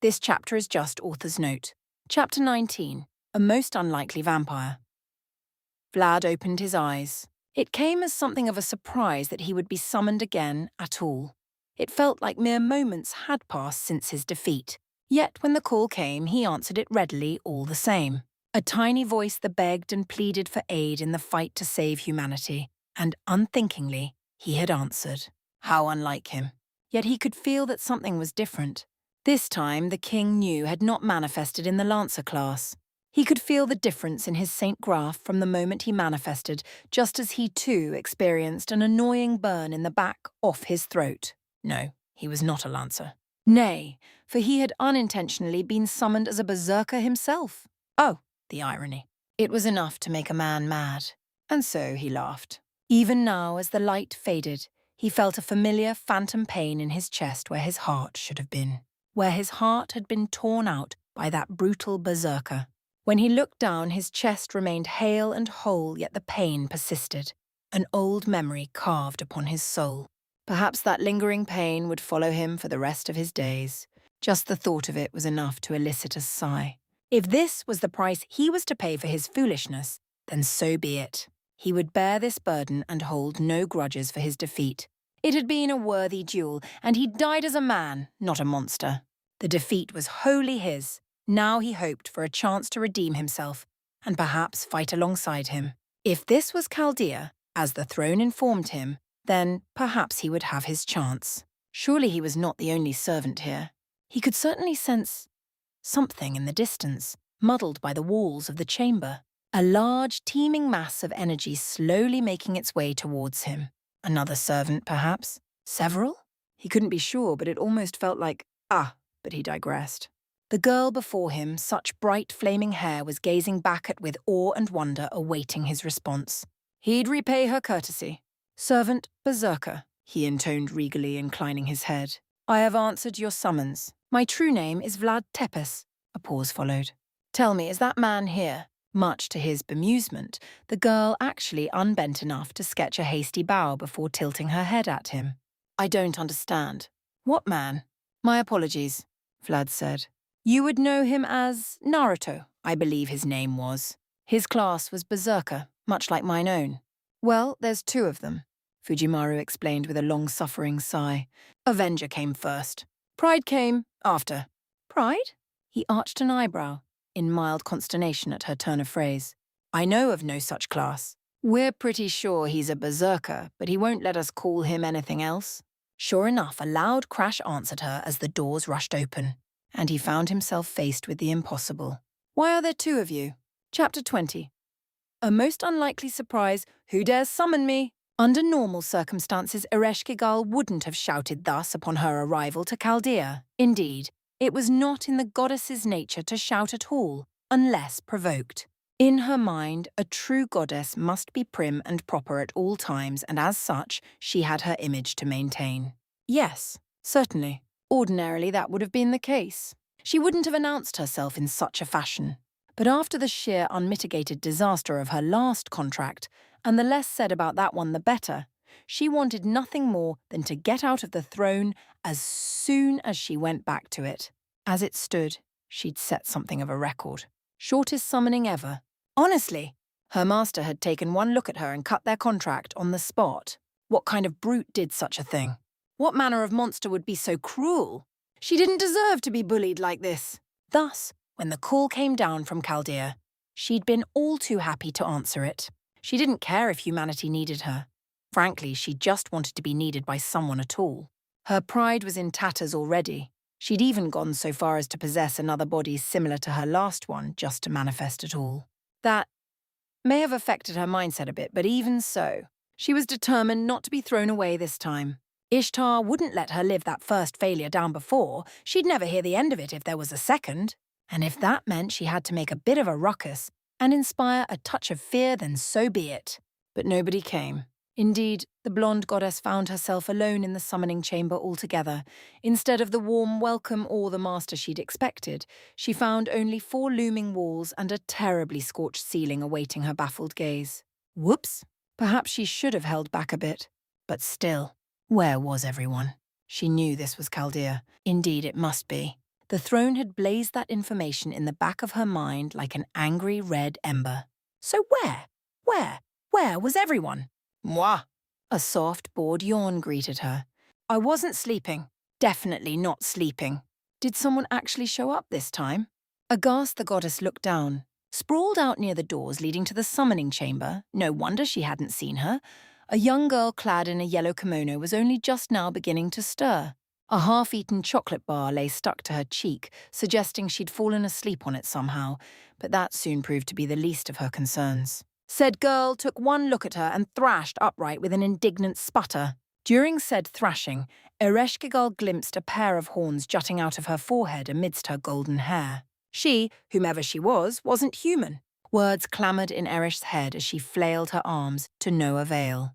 Speaker 1: This chapter is just author's note. Chapter 19. A most unlikely vampire. Vlad opened his eyes. It came as something of a surprise that he would be summoned again at all. It felt like mere moments had passed since his defeat. Yet when the call came, he answered it readily all the same. A tiny voice that begged and pleaded for aid in the fight to save humanity. And unthinkingly, he had answered. How unlike him. Yet he could feel that something was different. This time, the king knew had not manifested in the Lancer class. He could feel the difference in his Saint Graph from the moment he manifested, just as he too experienced an annoying burn in the back off his throat. No, he was not a Lancer. Nay, for he had unintentionally been summoned as a berserker himself. Oh, the irony. It was enough to make a man mad. And so he laughed. Even now, as the light faded, he felt a familiar phantom pain in his chest where his heart should have been. Where his heart had been torn out by that brutal berserker. When he looked down, his chest remained hale and whole, yet the pain persisted. An old memory carved upon his soul. Perhaps that lingering pain would follow him for the rest of his days. Just the thought of it was enough to elicit a sigh. If this was the price he was to pay for his foolishness, then so be it. He would bear this burden and hold no grudges for his defeat. It had been a worthy duel, and he died as a man, not a monster. The defeat was wholly his. Now he hoped for a chance to redeem himself, and perhaps fight alongside him. If this was Chaldea, as the throne informed him, then perhaps he would have his chance. Surely he was not the only servant here. He could certainly sense something in the distance, muddled by the walls of the chamber. A large, teeming mass of energy slowly making its way towards him. Another servant, perhaps? Several? He couldn't be sure, but it almost felt like, but he digressed. The girl before him, such bright flaming hair, was gazing back at with awe and wonder, awaiting his response. He'd repay her courtesy. "Servant Berserker," he intoned regally, inclining his head. "I have answered your summons. My true name is Vlad Tepes." A pause followed. "Tell me, is that man here?" Much to his bemusement, the girl actually unbent enough to sketch a hasty bow before tilting her head at him. "I don't understand. What man?" "My apologies," Vlad said. "You would know him as Naruto, I believe his name was. His class was Berserker, much like mine own." "Well, there's two of them," Fujimaru explained with a long-suffering sigh. "Avenger came first. Pride came after." "Pride?" He arched an eyebrow, in mild consternation at her turn of phrase. "I know of no such class. We're pretty sure he's a berserker, but he won't let us call him anything else." Sure enough, a loud crash answered her as the doors rushed open, and he found himself faced with the impossible. "Why are there two of you?" Chapter 20. A most unlikely surprise. Who dares summon me? Under normal circumstances, Ereshkigal wouldn't have shouted thus upon her arrival to Chaldea. Indeed, it was not in the goddess's nature to shout at all, unless provoked. In her mind, a true goddess must be prim and proper at all times, and as such, she had her image to maintain. Yes, certainly. Ordinarily, that would have been the case. She wouldn't have announced herself in such a fashion. But after the sheer unmitigated disaster of her last contract, and the less said about that one the better, she wanted nothing more than to get out of the throne as soon as she went back to it. As it stood, she'd set something of a record. Shortest summoning ever. Honestly, her master had taken one look at her and cut their contract on the spot. What kind of brute did such a thing? What manner of monster would be so cruel? She didn't deserve to be bullied like this. Thus, when the call came down from Chaldea, she'd been all too happy to answer it. She didn't care if humanity needed her. Frankly, she just wanted to be needed by someone at all. Her pride was in tatters already. She'd even gone so far as to possess another body similar to her last one just to manifest at all. That may have affected her mindset a bit, but even so, she was determined not to be thrown away this time. Ishtar wouldn't let her live that first failure down before. She'd never hear the end of it if there was a second. And if that meant she had to make a bit of a ruckus and inspire a touch of fear, then so be it. But nobody came. Indeed, the blonde goddess found herself alone in the summoning chamber altogether. Instead of the warm welcome or the master she'd expected, she found only 4 looming walls and a terribly scorched ceiling awaiting her baffled gaze. Whoops! Perhaps she should have held back a bit. But still, where was everyone? She knew this was Chaldea. Indeed, it must be. The throne had blazed that information in the back of her mind like an angry red ember. So where was everyone? Moi! A soft, bored yawn greeted her. I wasn't sleeping. Definitely not sleeping. Did someone actually show up this time? Aghast, the goddess looked down. Sprawled out near the doors leading to the summoning chamber, no wonder she hadn't seen her, a young girl clad in a yellow kimono was only just now beginning to stir. A half-eaten chocolate bar lay stuck to her cheek, suggesting she'd fallen asleep on it somehow, but that soon proved to be the least of her concerns. Said girl took one look at her and thrashed upright with an indignant sputter. During said thrashing, Ereshkigal glimpsed a pair of horns jutting out of her forehead amidst her golden hair. She, whomever she was, wasn't human. Words clamoured in Eresh's head as she flailed her arms, to no avail.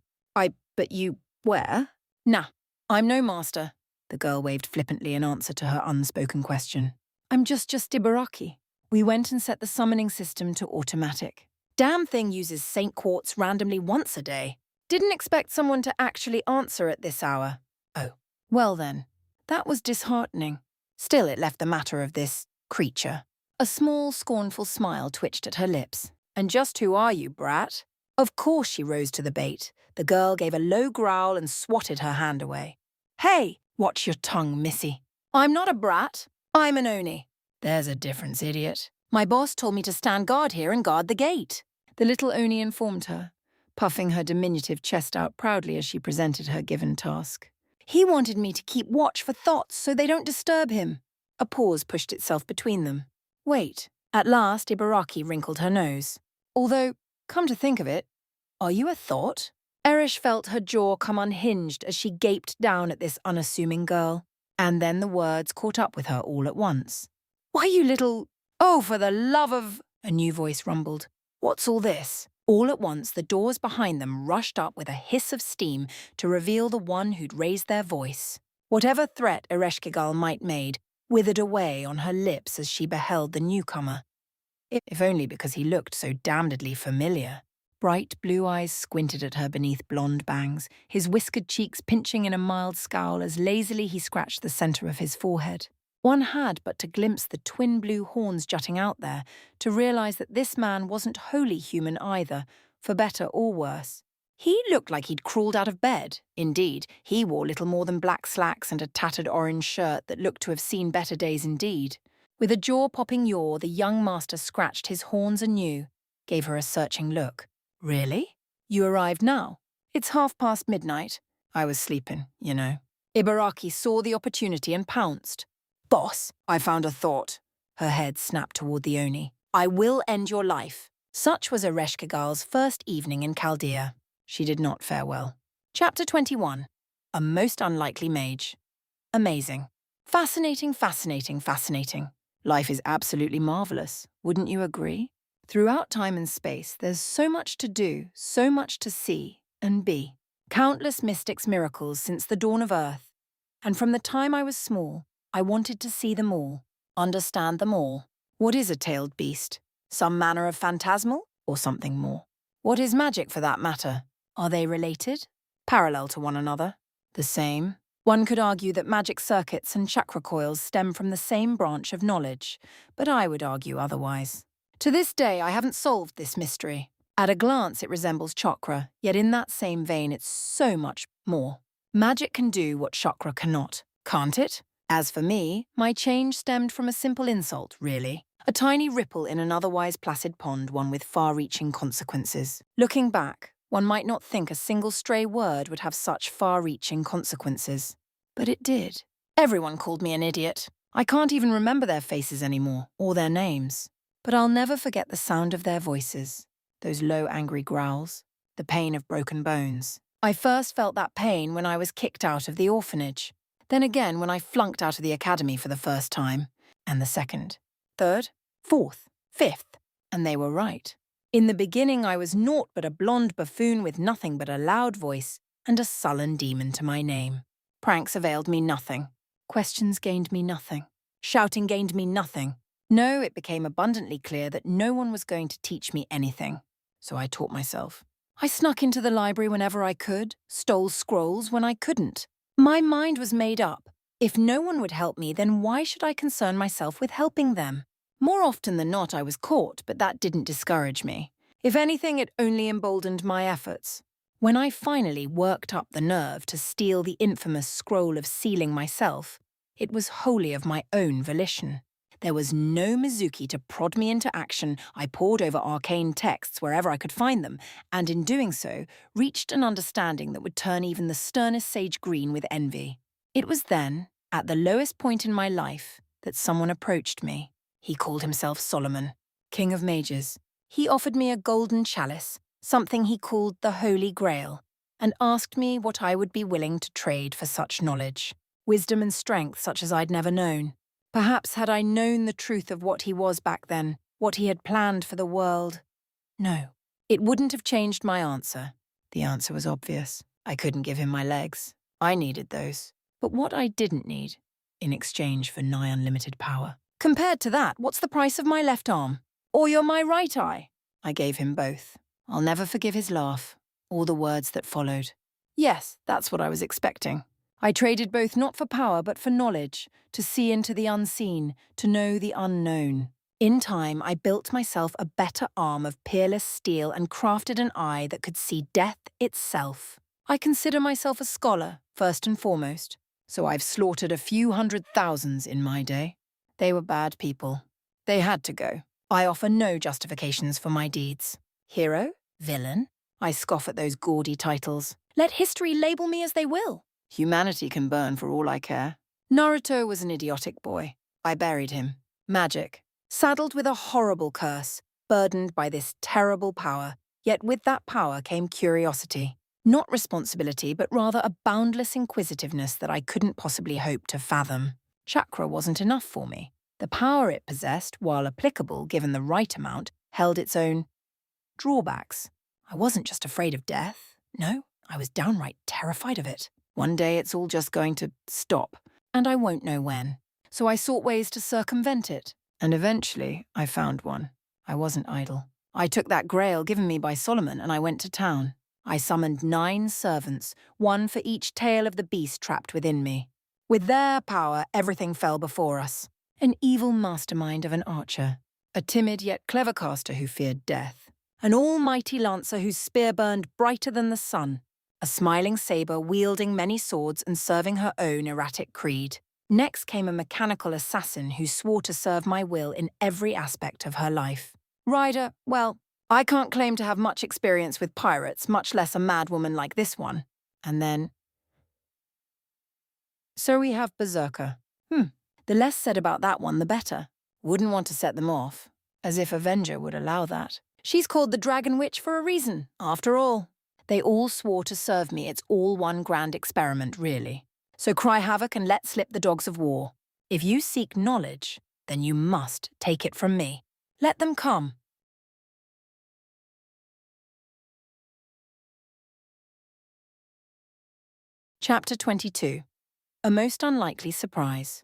Speaker 1: But you, where? Nah, I'm no master. The girl waved flippantly in answer to her unspoken question. I'm just Ibaraki. We went and set the summoning system to automatic. Damn thing uses Saint Quartz randomly once a day. Didn't expect someone to actually answer at this hour. Oh, well then, that was disheartening. Still, it left the matter of this creature. A small, scornful smile twitched at her lips. And just who are you, brat? Of course she rose to the bait. The girl gave a low growl and swatted her hand away. Hey, watch your tongue, missy. I'm not a brat. I'm an Oni. There's a difference, idiot. My boss told me to stand guard here and guard the gate. The little Oni informed her, puffing her diminutive chest out proudly as she presented her given task. He wanted me to keep watch for thoughts so they don't disturb him. A pause pushed itself between them. Wait. At last, Ibaraki wrinkled her nose. Although, come to think of it, are you a thought? Eresh felt her jaw come unhinged as she gaped down at this unassuming girl. And then the words caught up with her all at once. Why, you little... Oh, for the love of... A new voice rumbled. What's all this? All at once, the doors behind them rushed up with a hiss of steam to reveal the one who'd raised their voice. Whatever threat Ereshkigal might made withered away on her lips as she beheld the newcomer. If only because he looked so damnedly familiar. Bright blue eyes squinted at her beneath blonde bangs, his whiskered cheeks pinching in a mild scowl as lazily he scratched the centre of his forehead. One had but to glimpse the twin blue horns jutting out there to realise that this man wasn't wholly human either, for better or worse. He looked like he'd crawled out of bed. Indeed, he wore little more than black slacks and a tattered orange shirt that looked to have seen better days indeed. With a jaw-popping yaw, the young master scratched his horns anew, gave her a searching look. Really? You arrived now? It's midnight. I was sleeping, you know. Ibaraki saw the opportunity and pounced. Boss, I found a thought. Her head snapped toward the Oni. I will end your life. Such was Ereshkigal's first evening in Chaldea. She did not fare well. Chapter 21. A Most Unlikely Mage. Amazing. Fascinating, fascinating, fascinating. Life is absolutely marvelous, wouldn't you agree? Throughout time and space, there's so much to do, so much to see and be. Countless mystics' miracles since the dawn of Earth. And from the time I was small, I wanted to see them all, understand them all. What is a tailed beast? Some manner of phantasmal or something more? What is magic for that matter? Are they related? Parallel to one another? The same? One could argue that magic circuits and chakra coils stem from the same branch of knowledge, but I would argue otherwise. To this day, I haven't solved this mystery. At a glance, it resembles chakra, yet in that same vein, it's so much more. Magic can do what chakra cannot, can't it? As for me, my change stemmed from a simple insult, really. A tiny ripple in an otherwise placid pond, one with far-reaching consequences. Looking back, one might not think a single stray word would have such far-reaching consequences. But it did. Everyone called me an idiot. I can't even remember their faces anymore, or their names. But I'll never forget the sound of their voices, those low, angry growls, the pain of broken bones. I first felt that pain when I was kicked out of the orphanage, then again when I flunked out of the academy for the first time, and the second, third, fourth, fifth, and they were right. In the beginning, I was naught but a blonde buffoon with nothing but a loud voice and a sullen demon to my name. Pranks availed me nothing. Questions gained me nothing. Shouting gained me nothing. No, it became abundantly clear that no one was going to teach me anything. So I taught myself. I snuck into the library whenever I could, stole scrolls when I couldn't. My mind was made up. If no one would help me, then why should I concern myself with helping them? More often than not, I was caught, but that didn't discourage me. If anything, it only emboldened my efforts. When I finally worked up the nerve to steal the infamous scroll of sealing myself, it was wholly of my own volition. There was no Mizuki to prod me into action. I pored over arcane texts wherever I could find them, and in doing so, reached an understanding that would turn even the sternest sage green with envy. It was then, at the lowest point in my life, that someone approached me. He called himself Solomon, King of Mages. He offered me a golden chalice, something he called the Holy Grail, and asked me what I would be willing to trade for such knowledge. Wisdom and strength such as I'd never known. Perhaps had I known the truth of what he was back then, what he had planned for the world. No, it wouldn't have changed my answer. The answer was obvious. I couldn't give him my legs. I needed those. But what I didn't need, in exchange for nigh unlimited power. Compared to that, what's the price of my left arm? Or you're my right eye? I gave him both. I'll never forgive his laugh, or the words that followed. Yes, that's what I was expecting. I traded both not for power but for knowledge, to see into the unseen, to know the unknown. In time, I built myself a better arm of peerless steel and crafted an eye that could see death itself. I consider myself a scholar, first and foremost, so I've slaughtered a few 100,000 in my day. They were bad people. They had to go. I offer no justifications for my deeds. Hero? Villain? I scoff at those gaudy titles. Let history label me as they will. Humanity can burn for all I care. Naruto was an idiotic boy. I buried him. Magic. Saddled with a horrible curse, burdened by this terrible power, yet with that power came curiosity. Not responsibility, but rather a boundless inquisitiveness that I couldn't possibly hope to fathom. Chakra wasn't enough for me. The power it possessed, while applicable given the right amount, held its own drawbacks. I wasn't just afraid of death. No, I was downright terrified of it. One day it's all just going to stop, and I won't know when. So I sought ways to circumvent it, and eventually I found one. I wasn't idle. I took that grail given me by Solomon and I went to town. I summoned 9 servants, one for each tail of the beast trapped within me. With their power, everything fell before us. An evil mastermind of an archer, a timid yet clever caster who feared death, an almighty lancer whose spear burned brighter than the sun, a smiling saber wielding many swords and serving her own erratic creed. Next came a mechanical assassin who swore to serve my will in every aspect of her life. Rider, well, I can't claim to have much experience with pirates, much less a madwoman like this one. And then... So we have Berserker. The less said about that one, the better. Wouldn't want to set them off. As if Avenger would allow that. She's called the Dragon Witch for a reason, after all. They all swore to serve me. It's all one grand experiment, really. So cry havoc and let slip the dogs of war. If you seek knowledge, then you must take it from me. Let them come. Chapter 22. A Most Unlikely Surprise.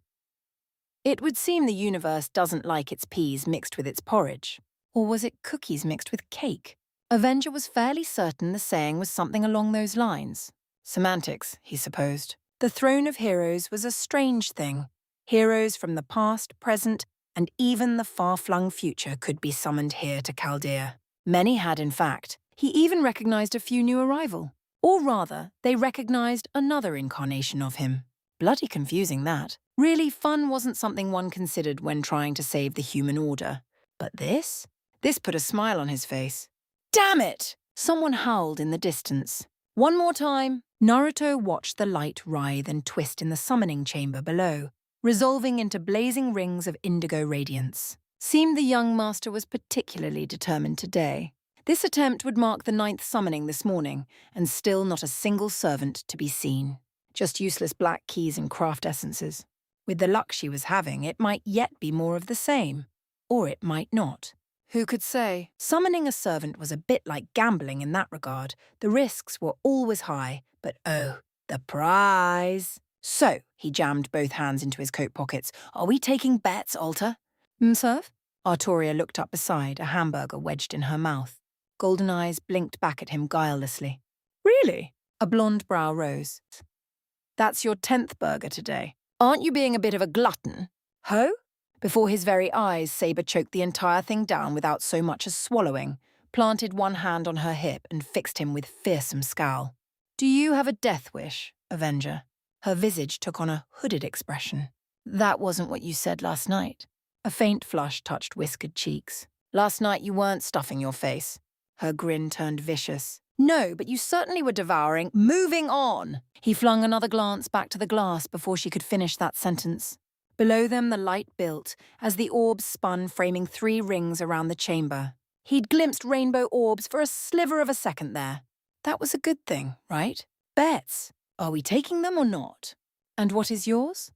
Speaker 1: It would seem the universe doesn't like its peas mixed with its porridge. Or was it cookies mixed with cake? Avenger was fairly certain the saying was something along those lines. Semantics, he supposed. The throne of heroes was a strange thing. Heroes from the past, present, and even the far-flung future could be summoned here to Chaldea. Many had, in fact. He even recognized a few new arrival. Or rather, they recognized another incarnation of him. Bloody confusing, that. Really, fun wasn't something one considered when trying to save the human order. But this? This put a smile on his face. Damn it! Someone howled in the distance. One more time. Naruto watched the light writhe and twist in the summoning chamber below, resolving into blazing rings of indigo radiance. Seemed the young master was particularly determined today. This attempt would mark the 9th summoning this morning, and still not a single servant to be seen. Just useless black keys and craft essences. With the luck she was having, it might yet be more of the same. Or it might not. Who could say? Summoning a servant was a bit like gambling in that regard. The risks were always high, but oh, the prize. So, he jammed both hands into his coat pockets. Are we taking bets, Alter? Serve? Artoria looked up beside, a hamburger wedged in her mouth. Golden eyes blinked back at him guilelessly. Really? A blonde brow rose. That's your 10th burger today. Aren't you being a bit of a glutton? Ho? Before his very eyes, Saber choked the entire thing down without so much as swallowing, planted one hand on her hip and fixed him with fearsome scowl. Do you have a death wish, Avenger? Her visage took on a hooded expression. That wasn't what you said last night. A faint flush touched whiskered cheeks. Last night you weren't stuffing your face. Her grin turned vicious. No, but you certainly were devouring. Moving on! He flung another glance back to the glass before she could finish that sentence. Below them the light built, as the orbs spun, framing 3 rings around the chamber. He'd glimpsed rainbow orbs for a sliver of a second there. That was a good thing, right? Bets. Are we taking them or not? And what is yours?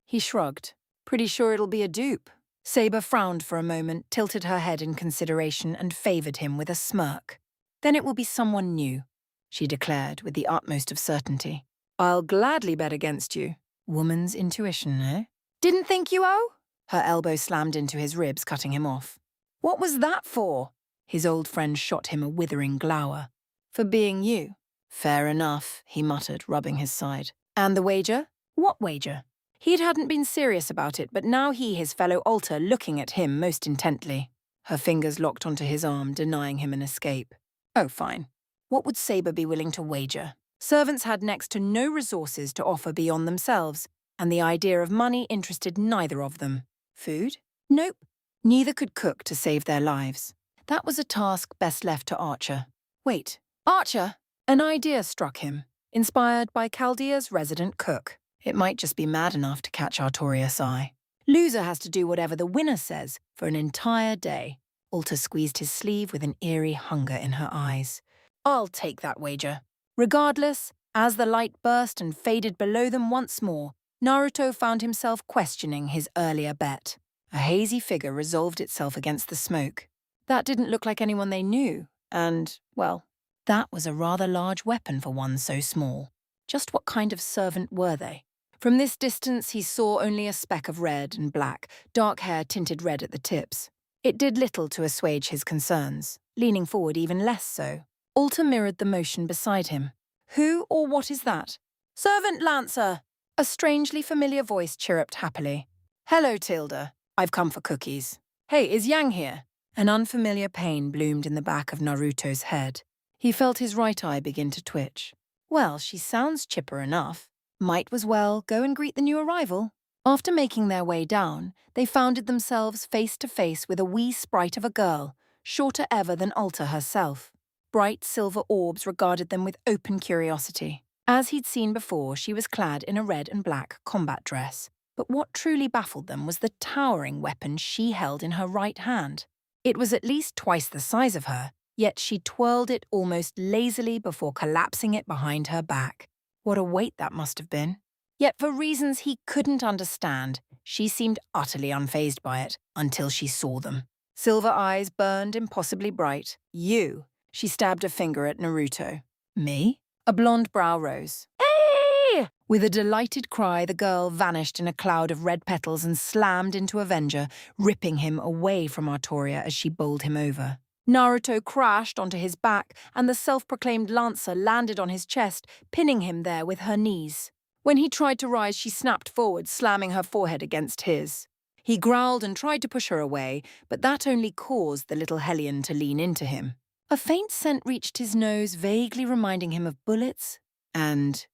Speaker 1: He shrugged. Pretty sure it'll be a dupe. Saber frowned for a moment, tilted her head in consideration, and favored him with a smirk. Then it will be someone new, she declared with the utmost of certainty. I'll gladly bet against you. Woman's intuition, eh? Didn't think you owe? Her elbow slammed into his ribs, cutting him off. What was that for? His old friend shot him a withering glower. For being you. Fair enough, he muttered, rubbing his side. And the wager? What wager? He hadn't been serious about it, but now his fellow Alter, looking at him most intently. Her fingers locked onto his arm, denying him an escape. Oh, fine. What would Saber be willing to wager? Servants had next to no resources to offer beyond themselves, and the idea of money interested neither of them. Food? Nope. Neither could cook to save their lives. That was a task best left to Archer. Wait, Archer? An idea struck him, inspired by Chaldea's resident cook. It might just be mad enough to catch Artoria's eye. Loser has to do whatever the winner says for an entire day. Alter squeezed his sleeve with an eerie hunger in her eyes. I'll take that wager. Regardless, as the light burst and faded below them once more, Naruto found himself questioning his earlier bet. A hazy figure resolved itself against the smoke. That didn't look like anyone they knew, and, well, that was a rather large weapon for one so small. Just what kind of servant were they? From this distance he saw only a speck of red and black, dark hair tinted red at the tips. It did little to assuage his concerns, leaning forward even less so. Alter mirrored the motion beside him. Who or what is that? Servant Lancer! A strangely familiar voice chirruped happily. Hello, Tilda. I've come for cookies. Hey, is Yang here? An unfamiliar pain bloomed in the back of Naruto's head. He felt his right eye begin to twitch. Well, she sounds chipper enough. Might as well go and greet the new arrival. After making their way down, they found themselves face to face with a wee sprite of a girl, shorter ever than Alter herself. Bright silver orbs regarded them with open curiosity. As he'd seen before, she was clad in a red and black combat dress. But what truly baffled them was the towering weapon she held in her right hand. It was at least twice the size of her, yet she twirled it almost lazily before collapsing it behind her back. What a weight that must have been. Yet for reasons he couldn't understand, she seemed utterly unfazed by it until she saw them. Silver eyes burned impossibly bright. You. She stabbed a finger at Naruto. Me? A blonde brow rose. Hey! With a delighted cry, the girl vanished in a cloud of red petals and slammed into Avenger, ripping him away from Artoria as she bowled him over. Naruto crashed onto his back, and the self-proclaimed Lancer landed on his chest, pinning him there with her knees. When he tried to rise, she snapped forward, slamming her forehead against his. He growled and tried to push her away, but that only caused the little hellion to lean into him. A faint scent reached his nose, vaguely reminding him of bullets and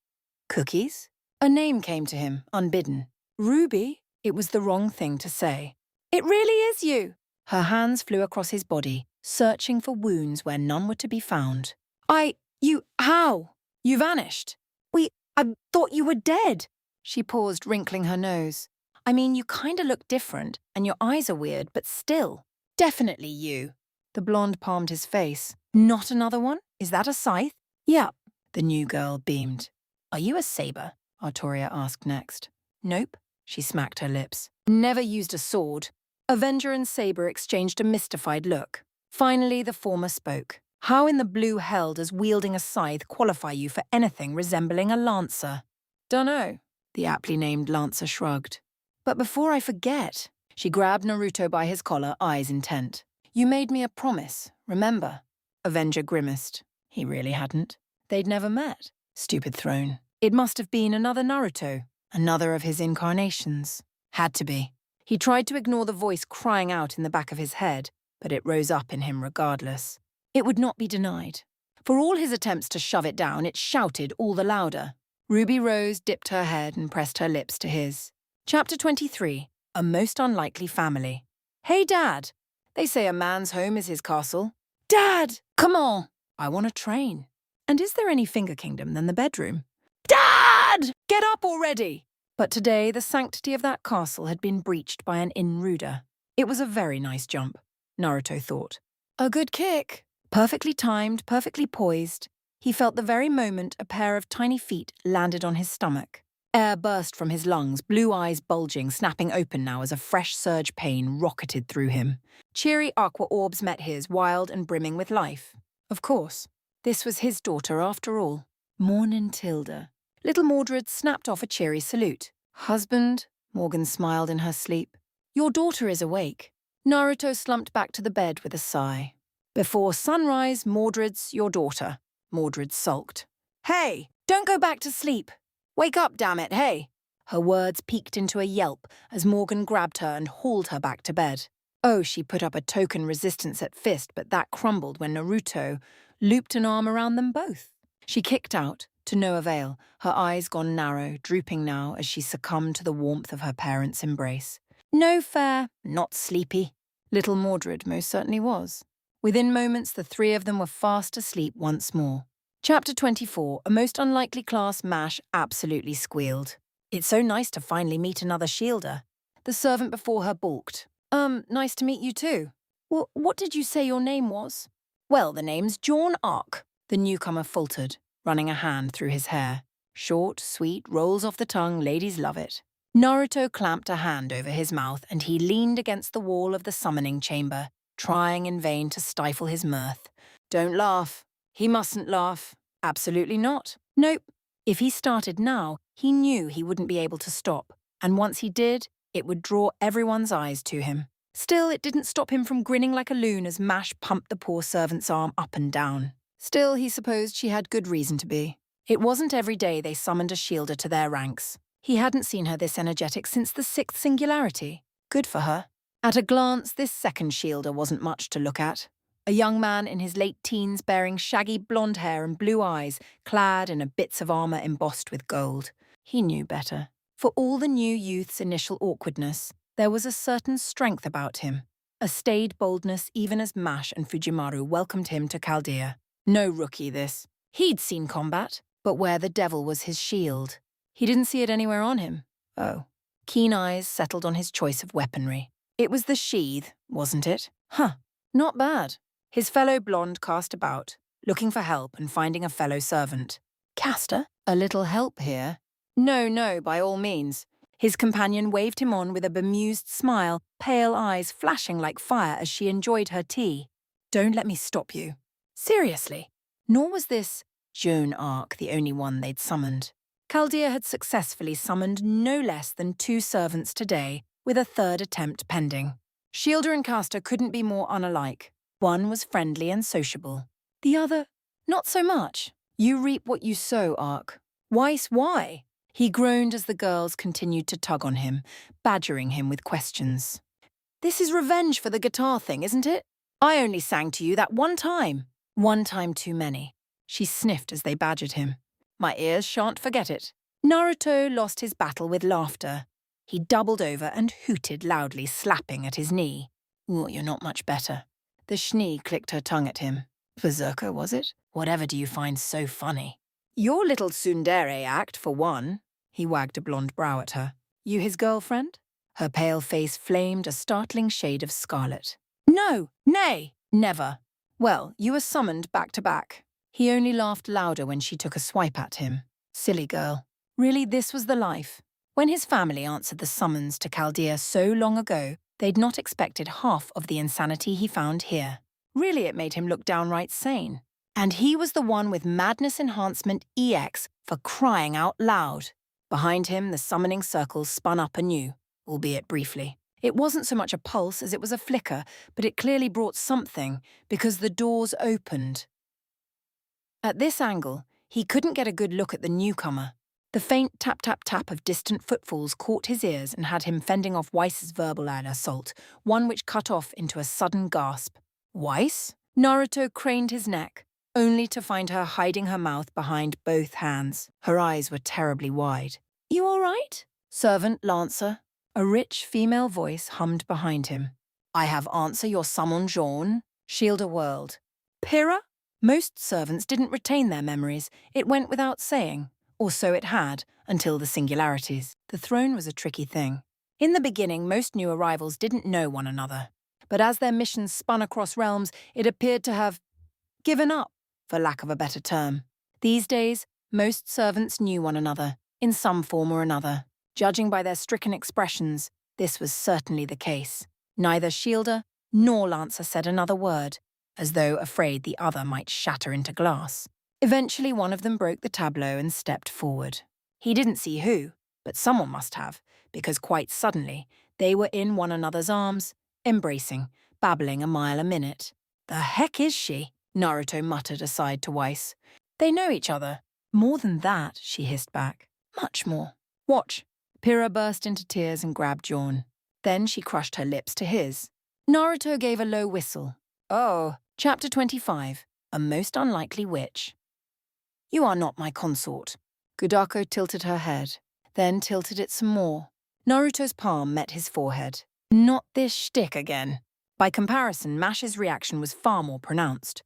Speaker 1: cookies. A name came to him, unbidden. Ruby. It was the wrong thing to say. It really is you. Her hands flew across his body, searching for wounds where none were to be found. How? You vanished. I thought you were dead. She paused, wrinkling her nose. I mean, you kinda look different, and your eyes are weird, but still. Definitely you. The blonde palmed his face. Not another one? Is that a scythe? Yep. The new girl beamed. Are you a saber? Artoria asked next. Nope. She smacked her lips. Never used a sword. Avenger and Saber exchanged a mystified look. Finally, the former spoke. How in the blue hell does wielding a scythe qualify you for anything resembling a lancer? Dunno, the aptly named Lancer shrugged. But before I forget, she grabbed Naruto by his collar, eyes intent. You made me a promise, remember? Avenger grimaced. He really hadn't. They'd never met. Stupid throne. It must have been another Naruto, another of his incarnations. Had to be. He tried to ignore the voice crying out in the back of his head, but it rose up in him regardless. It would not be denied. For all his attempts to shove it down, it shouted all the louder. Ruby Rose dipped her head and pressed her lips to his. Chapter 23. A Most Unlikely Family. Hey, Dad. They say a man's home is his castle. Dad! Come on! I want a train. And is there any Finger Kingdom than the bedroom? Dad! Get up already! But today, the sanctity of that castle had been breached by an intruder. It was a very nice jump, Naruto thought. A good kick. Perfectly timed, perfectly poised. He felt the very moment a pair of tiny feet landed on his stomach. Air burst from his lungs, blue eyes bulging, snapping open now as a fresh surge pain rocketed through him. Cheery aqua orbs met his, wild and brimming with life. Of course, this was his daughter after all. Mornin' Tilda. Little Mordred snapped off a cheery salute. Husband? Morgan smiled in her sleep. Your daughter is awake. Naruto slumped back to the bed with a sigh. Before sunrise, Mordred's your daughter. Mordred sulked. Hey, don't go back to sleep. Wake up, damn it, hey. Her words peaked into a yelp as Morgan grabbed her and hauled her back to bed. Oh, she put up a token resistance at fist, but that crumbled when Naruto looped an arm around them both. She kicked out, to no avail, her eyes gone narrow, drooping now as she succumbed to the warmth of her parents' embrace. No fair, not sleepy. Little Mordred most certainly was. Within moments, the three of them were fast asleep once more. Chapter 24, A Most Unlikely Class Mash absolutely squealed. It's so nice to finally meet another shielder. The servant before her balked. Nice to meet you too. Well, what did you say your name was? Well, the name's John Ark, the newcomer faltered, running a hand through his hair. Short, sweet, rolls off the tongue, ladies love it. Naruto clamped a hand over his mouth and he leaned against the wall of the summoning chamber, trying in vain to stifle his mirth. Don't laugh. He mustn't laugh. Absolutely not. Nope. If he started now, he knew he wouldn't be able to stop. And once he did, it would draw everyone's eyes to him. Still, it didn't stop him from grinning like a loon as Mash pumped the poor servant's arm up and down. Still, he supposed she had good reason to be. It wasn't every day they summoned a shielder to their ranks. He hadn't seen her this energetic since the 6th singularity. Good for her. At a glance, this second shielder wasn't much to look at. A young man in his late teens bearing shaggy blonde hair and blue eyes, clad in a bits of armor embossed with gold. He knew better. For all the new youth's initial awkwardness, there was a certain strength about him. A staid boldness even as Mash and Fujimaru welcomed him to Chaldea. No rookie, this. He'd seen combat, but where the devil was his shield? He didn't see it anywhere on him. Oh. Keen eyes settled on his choice of weaponry. It was the sheath, wasn't it? Huh. Not bad. His fellow blonde cast about, looking for help and finding a fellow servant. Castor? A little help here? No, no, by all means. His companion waved him on with a bemused smile, pale eyes flashing like fire as she enjoyed her tea. Don't let me stop you. Seriously. Nor was this Joan Arc the only one they'd summoned. Chaldea had successfully summoned no less than 2 servants today, with a 3rd attempt pending. Shielder and Castor couldn't be more unalike. One was friendly and sociable. The other, not so much. You reap what you sow, Arc. Weiss, why? He groaned as the girls continued to tug on him, badgering him with questions. This is revenge for the guitar thing, isn't it? I only sang to you that one time. One time too many. She sniffed as they badgered him. My ears shan't forget it. Naruto lost his battle with laughter. He doubled over and hooted loudly, slapping at his knee. Ooh, you're not much better. The Schnee clicked her tongue at him. Berserker, was it? Whatever do you find so funny? Your little tsundere act, for one. He wagged a blonde brow at her. You his girlfriend? Her pale face flamed a startling shade of scarlet. No, nay, never. Well, you were summoned back to back. He only laughed louder when she took a swipe at him. Silly girl. Really, this was the life. When his family answered the summons to Chaldea so long ago, they'd not expected half of the insanity he found here. Really, it made him look downright sane. And he was the one with Madness Enhancement EX for crying out loud. Behind him, the summoning circles spun up anew, albeit briefly. It wasn't so much a pulse as it was a flicker, but it clearly brought something, because the doors opened. At this angle, he couldn't get a good look at the newcomer. The faint tap-tap-tap of distant footfalls caught his ears and had him fending off Weiss's verbal assault, one which cut off into a sudden gasp. Weiss? Naruto craned his neck, only to find her hiding her mouth behind both hands. Her eyes were terribly wide. You all right? Servant Lancer. A rich female voice hummed behind him. I have answer your summon, Jaune. Shielder whirled. Pyrrha? Most servants didn't retain their memories. It went without saying. Or so it had, until the singularities. The throne was a tricky thing. In the beginning, most new arrivals didn't know one another. But as their missions spun across realms, it appeared to have given up, for lack of a better term. These days, most servants knew one another, in some form or another. Judging by their stricken expressions, this was certainly the case. Neither Shielder nor Lancer said another word, as though afraid the other might shatter into glass. Eventually, one of them broke the tableau and stepped forward. He didn't see who, but someone must have, because quite suddenly, they were in one another's arms, embracing, babbling a mile a minute. The heck is she? Naruto muttered aside to Weiss. They know each other. More than that, she hissed back. Much more. Watch. Pyrrha burst into tears and grabbed Jaune. Then she crushed her lips to his. Naruto gave a low whistle. Oh, Chapter 25. A most unlikely witch. You are not my consort. Kudako tilted her head, then tilted it some more. Naruto's palm met his forehead. Not this shtick again. By comparison, Mash's reaction was far more pronounced.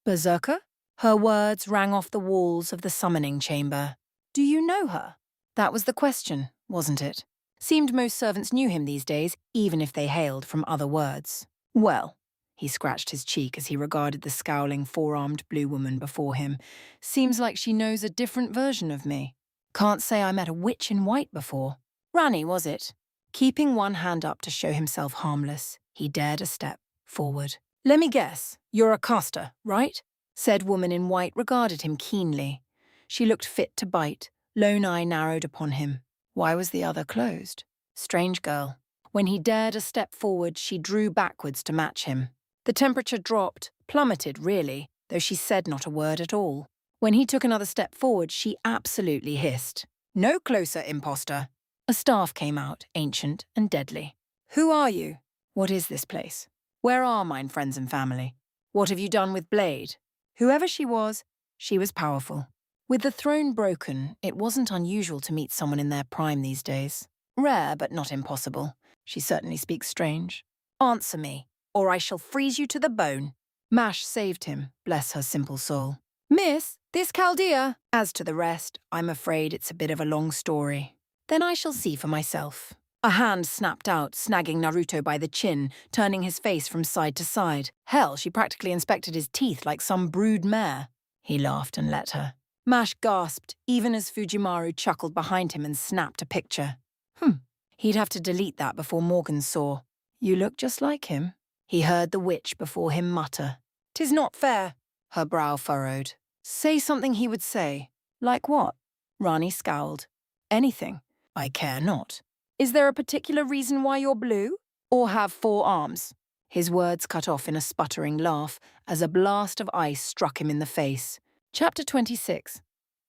Speaker 1: Berserker? Her words rang off the walls of the summoning chamber. Do you know her? That was the question, wasn't it? Seemed most servants knew him these days, even if they hailed from other words. Well, he scratched his cheek as he regarded the scowling, four-armed blue woman before him. Seems like she knows a different version of me. Can't say I met a witch in white before. Rani, was it? Keeping one hand up to show himself harmless, he dared a step forward. Let me guess, you're a caster, right? Said woman in white regarded him keenly. She looked fit to bite, lone eye narrowed upon him. Why was the other closed? Strange girl. When he dared a step forward, she drew backwards to match him. The temperature dropped, plummeted really, though she said not a word at all. When he took another step forward, she absolutely hissed. No closer, imposter. A staff came out, ancient and deadly. Who are you? What is this place? Where are mine friends and family? What have you done with Blade? Whoever she was powerful. With the throne broken, it wasn't unusual to meet someone in their prime these days. Rare, but not impossible. She certainly speaks strange. Answer me, or I shall freeze you to the bone. Mash saved him, bless her simple soul. Miss, this Chaldea. As to the rest, I'm afraid it's a bit of a long story. Then I shall see for myself. A hand snapped out, snagging Naruto by the chin, turning his face from side to side. Hell, she practically inspected his teeth like some brood mare. He laughed and let her. Mash gasped, even as Fujimaru chuckled behind him and snapped a picture. He'd have to delete that before Morgan saw. You look just like him. He heard the witch before him mutter. 'Tis not fair. Her brow furrowed. Say something he would say. Like what? Rani scowled. Anything. I care not. Is there a particular reason why you're blue? Or have 4 arms? His words cut off in a sputtering laugh as a blast of ice struck him in the face. Chapter 26.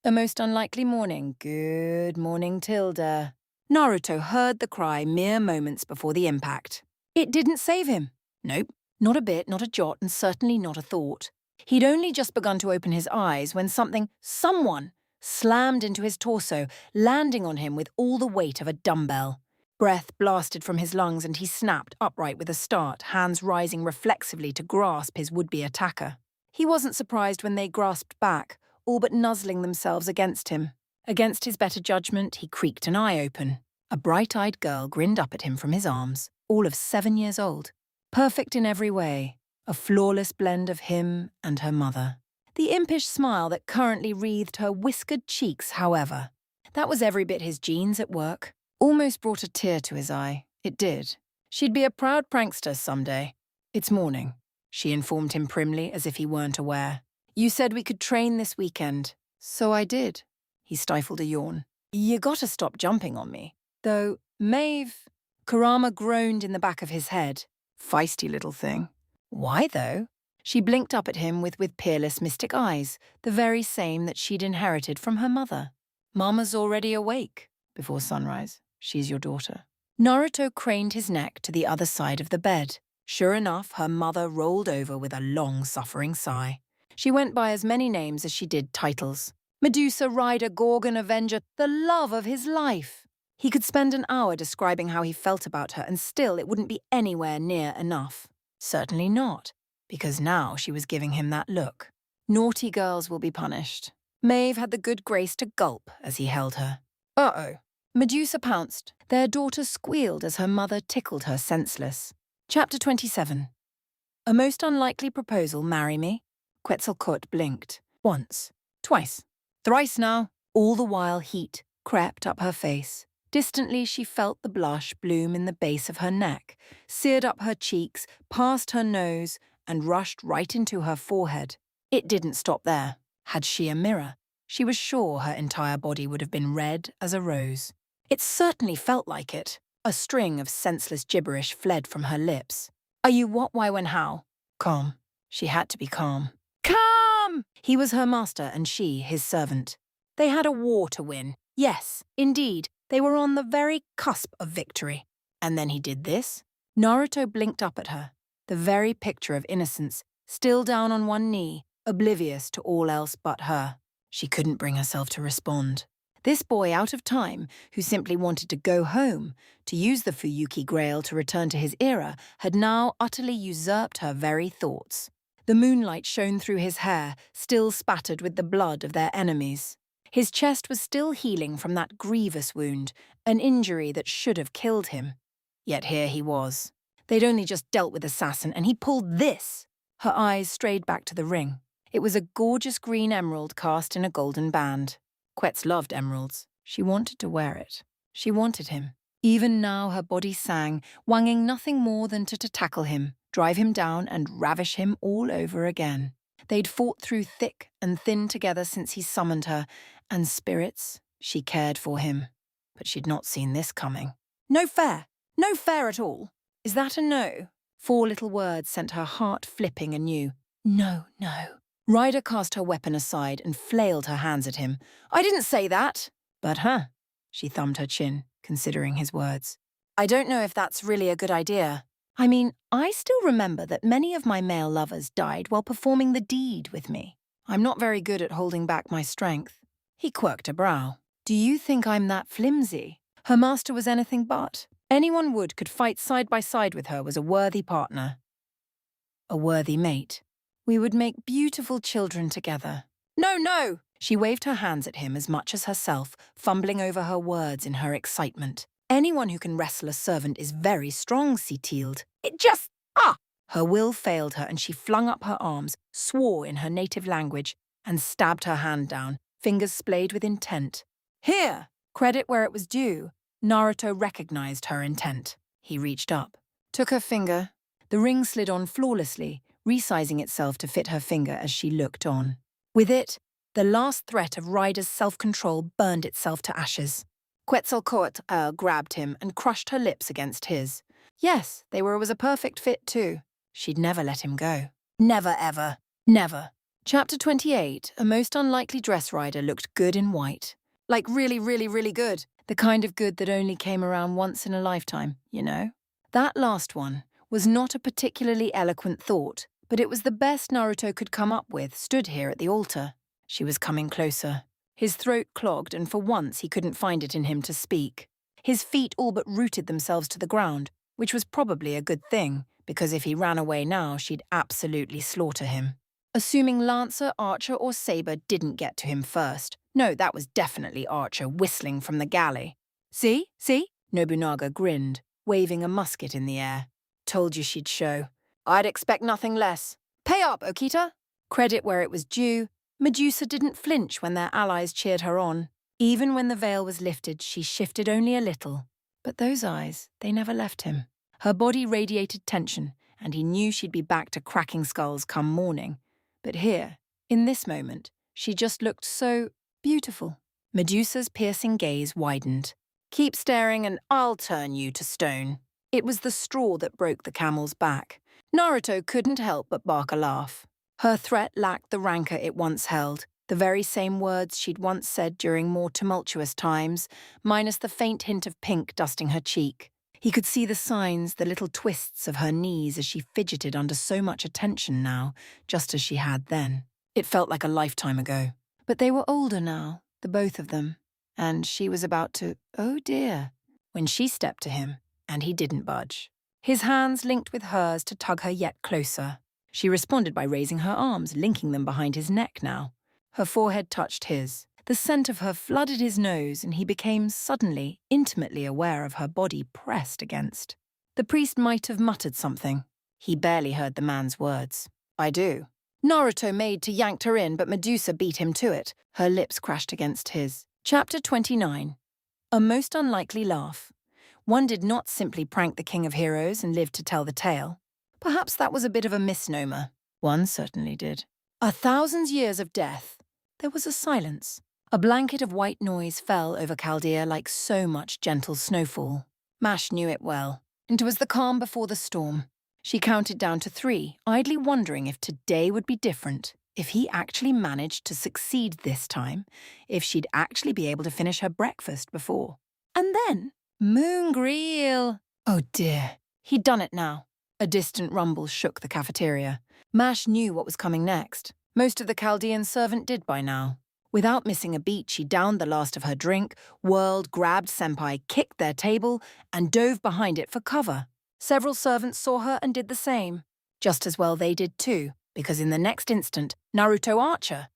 Speaker 1: A most unlikely morning. Good morning, Tilda. Naruto heard the cry mere moments before the impact. It didn't save him. Nope, not a bit, not a jot, and certainly not a thought. He'd only just begun to open his eyes when someone, slammed into his torso, landing on him with all the weight of a dumbbell. Breath blasted from his lungs and he snapped upright with a start, hands rising reflexively to grasp his would-be attacker. He wasn't surprised when they grasped back, all but nuzzling themselves against him. Against his better judgment, he creaked an eye open. A bright-eyed girl grinned up at him from his arms, all of 7 years old. Perfect in every way, a flawless blend of him and her mother. The impish smile that currently wreathed her whiskered cheeks, however. That was every bit his genes at work. Almost brought a tear to his eye. It did. She'd be a proud prankster someday. It's morning, she informed him primly as if he weren't aware. You said we could train this weekend. So I did. He stifled a yawn. You gotta stop jumping on me. Though, Maeve... Kurama groaned in the back of his head. Feisty little thing. Why, though? She blinked up at him with peerless mystic eyes, the very same that she'd inherited from her mother. Mama's already awake. Before sunrise, she's your daughter. Naruto craned his neck to the other side of the bed. Sure enough, her mother rolled over with a long-suffering sigh. She went by as many names as she did titles. Medusa, Rider, Gorgon, Avenger, the love of his life. He could spend an hour describing how he felt about her and still it wouldn't be anywhere near enough. Certainly not, because now she was giving him that look. Naughty girls will be punished. Maeve had the good grace to gulp as he held her. Uh-oh. Medusa pounced. Their daughter squealed as her mother tickled her senseless. Chapter 27. A most unlikely proposal, marry me? Quetzalcoatl blinked. Once. Twice. Thrice now. All the while heat crept up her face. Distantly she felt the blush bloom in the base of her neck, seared up her cheeks, past her nose, and rushed right into her forehead. It didn't stop there. Had she a mirror, she was sure her entire body would have been red as a rose. It certainly felt like it. A string of senseless gibberish fled from her lips. Are you what, why, when, how? Calm. She had to be calm. Calm! He was her master and she his servant. They had a war to win. Yes, indeed. They were on the very cusp of victory. And then he did this. Naruto blinked up at her, the very picture of innocence, still down on one knee, oblivious to all else but her. She couldn't bring herself to respond. This boy out of time, who simply wanted to go home, to use the Fuyuki Grail to return to his era, had now utterly usurped her very thoughts. The moonlight shone through his hair, still spattered with the blood of their enemies. His chest was still healing from that grievous wound, an injury that should have killed him. Yet here he was. They'd only just dealt with Assassin, and he pulled this. Her eyes strayed back to the ring. It was a gorgeous green emerald cast in a golden band. Quetz loved emeralds. She wanted to wear it. She wanted him. Even now her body sang, wanging nothing more than to tackle him, drive him down and ravish him all over again. They'd fought through thick and thin together since he summoned her, and spirits, she cared for him. But she'd not seen this coming. No fair. No fair at all. Is that a no? 4 little words sent her heart flipping anew. No, no. Ryder cast her weapon aside and flailed her hands at him. I didn't say that. But she thumbed her chin, considering his words. I don't know if that's really a good idea. I mean, I still remember that many of my male lovers died while performing the deed with me. I'm not very good at holding back my strength. He quirked a brow. Do you think I'm that flimsy? Her master was anything but. Anyone Wood could fight side by side with her was a worthy partner. A worthy mate. We would make beautiful children together. No, no! She waved her hands at him as much as herself, fumbling over her words in her excitement. Anyone who can wrestle a servant is very strong, Seetield. It just, ah! Her will failed her and she flung up her arms, swore in her native language, and stabbed her hand down, fingers splayed with intent. Here! Credit where it was due. Naruto recognized her intent. He reached up, took her finger. The ring slid on flawlessly, resizing itself to fit her finger as she looked on. With it, the last threat of Ryder's self-control burned itself to ashes. Quetzalcoatl grabbed him and crushed her lips against his. Yes, was a perfect fit too. She'd never let him go. Never ever. Never. Chapter 28, a most unlikely dress rider looked good in white. Like really, really, really good. The kind of good that only came around once in a lifetime, you know? That last one was not a particularly eloquent thought, but it was the best Naruto could come up with stood here at the altar. She was coming closer. His throat clogged, and for once he couldn't find it in him to speak. His feet all but rooted themselves to the ground, which was probably a good thing, because if he ran away now, she'd absolutely slaughter him. Assuming Lancer, Archer, or Saber didn't get to him first. No, that was definitely Archer whistling from the galley. See? See? Nobunaga grinned, waving a musket in the air. Told you she'd show. I'd expect nothing less. Pay up, Okita! Credit where it was due. Medusa didn't flinch when their allies cheered her on. Even when the veil was lifted, she shifted only a little. But those eyes, they never left him. Her body radiated tension, and he knew she'd be back to cracking skulls come morning. But here, in this moment, she just looked so beautiful. Medusa's piercing gaze widened. Keep staring and I'll turn you to stone. It was the straw that broke the camel's back. Naruto couldn't help but bark a laugh. Her threat lacked the rancor it once held, the very same words she'd once said during more tumultuous times, minus the faint hint of pink dusting her cheek. He could see the signs, the little twists of her knees as she fidgeted under so much attention now, just as she had then. It felt like a lifetime ago. But they were older now, the both of them, and she was about to, oh dear, when she stepped to him, and he didn't budge. His hands linked with hers to tug her yet closer. She responded by raising her arms, linking them behind his neck now. Her forehead touched his. The scent of her flooded his nose, and he became suddenly, intimately aware of her body pressed against. The priest might have muttered something. He barely heard the man's words. I do. Naruto made to yank her in, but Medusa beat him to it. Her lips crashed against his. Chapter 29. A most unlikely laugh. One did not simply prank the King of Heroes and live to tell the tale. Perhaps that was a bit of a misnomer. One certainly did. 1,000 years of death. There was a silence. A blanket of white noise fell over Chaldea like so much gentle snowfall. Mash knew it well. It was the calm before the storm. She counted down to 3, idly wondering if today would be different, if he actually managed to succeed this time, if she'd actually be able to finish her breakfast before. And then, Moongriel. Oh dear, he'd done it now. A distant rumble shook the cafeteria. Mash knew what was coming next. Most of the Chaldean servant did by now. Without missing a beat, she downed the last of her drink, whirled, grabbed Senpai, kicked their table, and dove behind it for cover. Several servants saw her and did the same. Just as well they did too, because in the next instant, Naruto Archer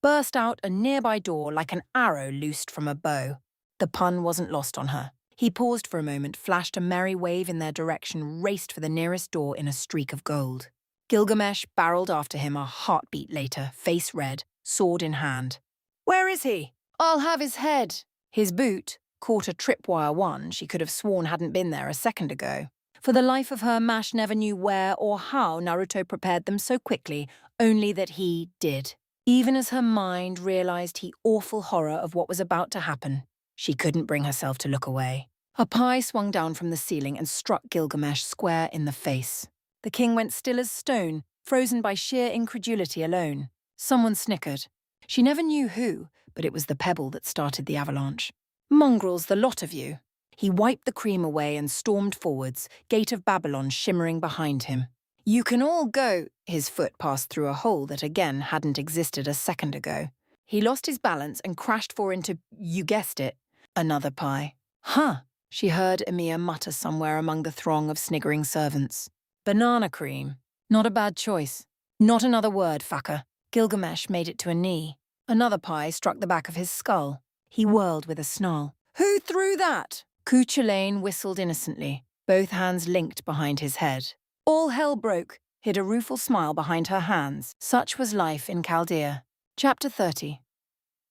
Speaker 1: burst out a nearby door like an arrow loosed from a bow. The pun wasn't lost on her. He paused for a moment, flashed a merry wave in their direction, raced for the nearest door in a streak of gold. Gilgamesh barreled after him a heartbeat later, face red, sword in hand. Where is he? I'll have his head. His boot caught a tripwire one she could have sworn hadn't been there a second ago. For the life of her, Mash never knew where or how Naruto prepared them so quickly, only that he did. Even as her mind realized the awful horror of what was about to happen, she couldn't bring herself to look away. A pie swung down from the ceiling and struck Gilgamesh square in the face. The king went still as stone, frozen by sheer incredulity alone. Someone snickered. She never knew who, but it was the pebble that started the avalanche. Mongrels, the lot of you. He wiped the cream away and stormed forwards, Gate of Babylon shimmering behind him. You can all go. His foot passed through a hole that again hadn't existed a second ago. He lost his balance and crashed into, you guessed it, another pie. Huh, she heard Emiya mutter somewhere among the throng of sniggering servants. Banana cream. Not a bad choice. Not another word, fucker. Gilgamesh made it to a knee. Another pie struck the back of his skull. He whirled with a snarl. Who threw that? Cuchulainn whistled innocently, both hands linked behind his head. All hell broke, hid a rueful smile behind her hands. Such was life in Chaldea. Chapter 30.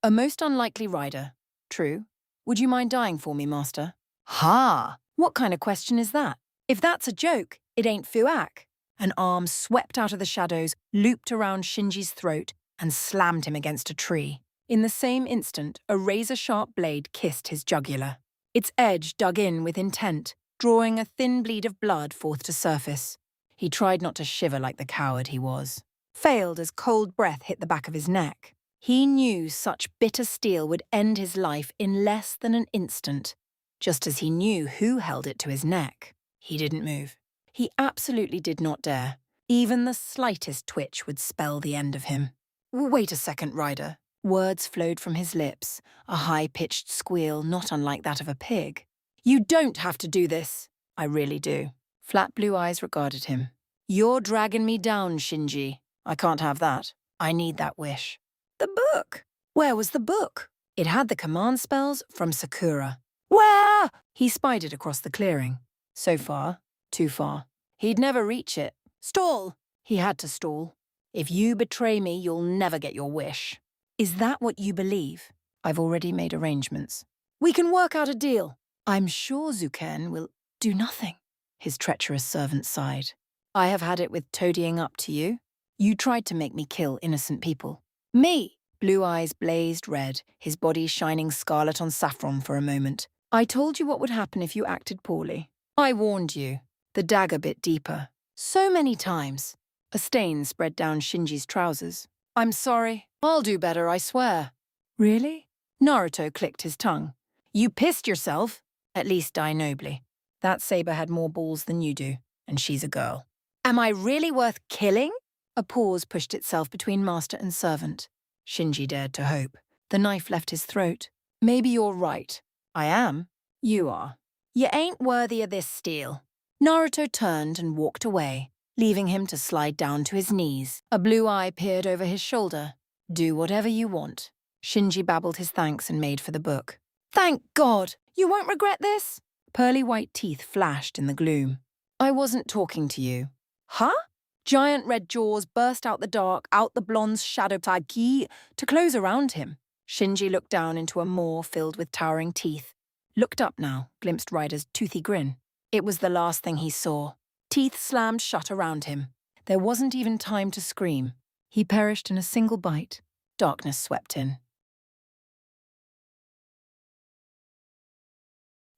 Speaker 1: A most unlikely rider. True. Would you mind dying for me, master? Ha! What kind of question is that? If that's a joke, it ain't Fuak. An arm swept out of the shadows, looped around Shinji's throat, and slammed him against a tree. In the same instant, a razor-sharp blade kissed his jugular. Its edge dug in with intent, drawing a thin bleed of blood forth to surface. He tried not to shiver like the coward he was. Failed as cold breath hit the back of his neck. He knew such bitter steel would end his life in less than an instant, just as he knew who held it to his neck. He didn't move. He absolutely did not dare. Even the slightest twitch would spell the end of him. Wait a second, Ryder. Words flowed from his lips, a high-pitched squeal not unlike that of a pig. You don't have to do this. I really do. Flat blue eyes regarded him. You're dragging me down, Shinji. I can't have that. I need that wish. The book! Where was the book? It had the command spells from Sakura. Where? He spied it across the clearing. So far, too far. He'd never reach it. Stall! He had to stall. If you betray me, you'll never get your wish. Is that what you believe? I've already made arrangements. We can work out a deal. I'm sure Zuken will do nothing. His treacherous servant sighed. I have had it with toadying up to you. You tried to make me kill innocent people. Me! Blue eyes blazed red, his body shining scarlet on saffron for a moment. I told you what would happen if you acted poorly. I warned you. The dagger bit deeper. So many times. A stain spread down Shinji's trousers. I'm sorry. I'll do better, I swear. Really? Naruto clicked his tongue. You pissed yourself? At least die nobly. That saber had more balls than you do, and she's a girl. Am I really worth killing? A pause pushed itself between master and servant. Shinji dared to hope. The knife left his throat. Maybe you're right. I am. You are. You ain't worthy of this steel. Naruto turned and walked away, leaving him to slide down to his knees. A blue eye peered over his shoulder. Do whatever you want. Shinji babbled his thanks and made for the book. Thank God! You won't regret this? Pearly white teeth flashed in the gloom. I wasn't talking to you. Huh? Giant red jaws burst out the dark, out the blonde's shadow tagi to close around him. Shinji looked down into a maw filled with towering teeth. Looked up now, glimpsed Ryder's toothy grin. It was the last thing he saw. Teeth slammed shut around him. There wasn't even time to scream. He perished in a single bite. Darkness swept in.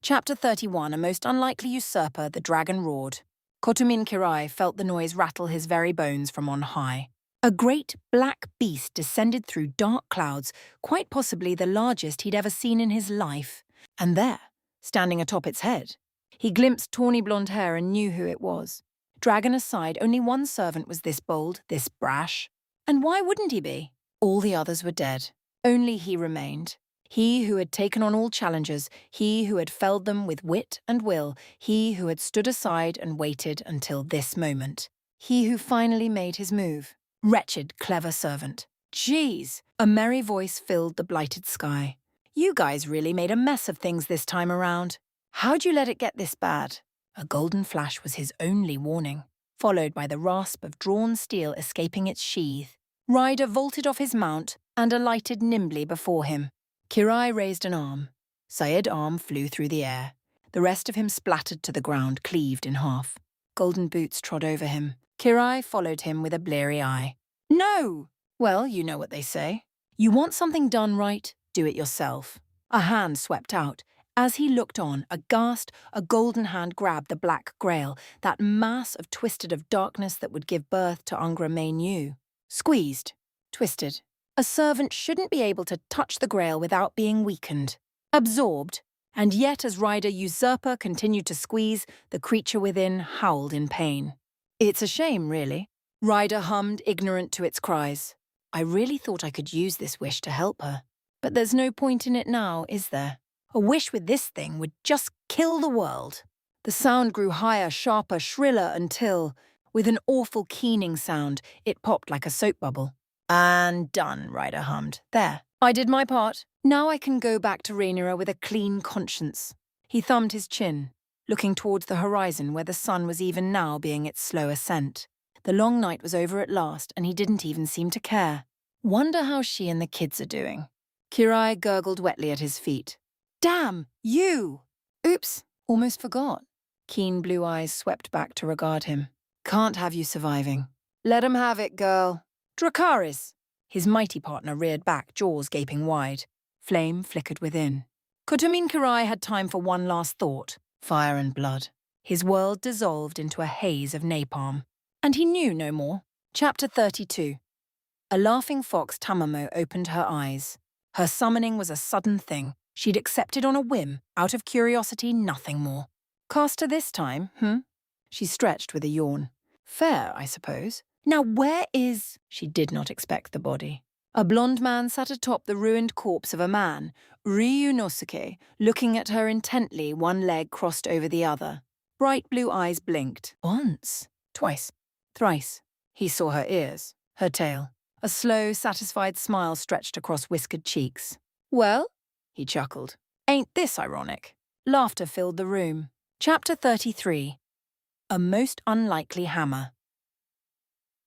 Speaker 1: Chapter 31. A most unlikely usurper, the dragon roared. Kotomin Kirai felt the noise rattle his very bones from on high. A great black beast descended through dark clouds, quite possibly the largest he'd ever seen in his life. And there, standing atop its head, he glimpsed tawny blonde hair and knew who it was. Dragon aside, only one servant was this bold, this brash. And why wouldn't he be? All the others were dead. Only he remained. He who had taken on all challenges, he who had felled them with wit and will, he who had stood aside and waited until this moment. He who finally made his move. Wretched, clever servant. Jeez! A merry voice filled the blighted sky. You guys really made a mess of things this time around. How'd you let it get this bad? A golden flash was his only warning, followed by the rasp of drawn steel escaping its sheath. Ryder vaulted off his mount and alighted nimbly before him. Kirai raised an arm. Sayed's arm flew through the air. The rest of him splattered to the ground, cleaved in half. Golden boots trod over him. Kirai followed him with a bleary eye. No! Well, you know what they say. You want something done right, do it yourself. A hand swept out. As he looked on, aghast, a golden hand grabbed the black grail, that mass of twisted of darkness that would give birth to Angra Mainyu. Squeezed. Twisted. A servant shouldn't be able to touch the grail without being weakened. Absorbed. And yet as Ryder Usurper continued to squeeze, the creature within howled in pain. It's a shame, really. Ryder hummed, ignorant to its cries. I really thought I could use this wish to help her. But there's no point in it now, is there? A wish with this thing would just kill the world. The sound grew higher, sharper, shriller until, with an awful keening sound, it popped like a soap bubble. And done, Ryder hummed. There. I did my part. Now I can go back to Rhaenyra with a clean conscience. He thumbed his chin, looking towards the horizon where the sun was even now being its slow ascent. The long night was over at last, and he didn't even seem to care. Wonder how she and the kids are doing. Kirai gurgled wetly at his feet. Damn, you! Oops, almost forgot. Keen blue eyes swept back to regard him. Can't have you surviving. Let 'em have it, girl. Dracarys! His mighty partner reared back, jaws gaping wide. Flame flickered within. Kotomin Kirai had time for one last thought. Fire and blood. His world dissolved into a haze of napalm. And he knew no more. Chapter 32. A laughing fox Tamamo opened her eyes. Her summoning was a sudden thing. She'd accepted on a whim, out of curiosity, nothing more. Caster this time, She stretched with a yawn. Fair, I suppose. Now where is... She did not expect the body. A blond man sat atop the ruined corpse of a man, Ryunosuke, looking at her intently, one leg crossed over the other. Bright blue eyes blinked. Once. Twice. Thrice. He saw her ears, her tail. A slow, satisfied smile stretched across whiskered cheeks. Well? He chuckled. Ain't this ironic? Laughter filled the room. Chapter 33. A most unlikely hammer.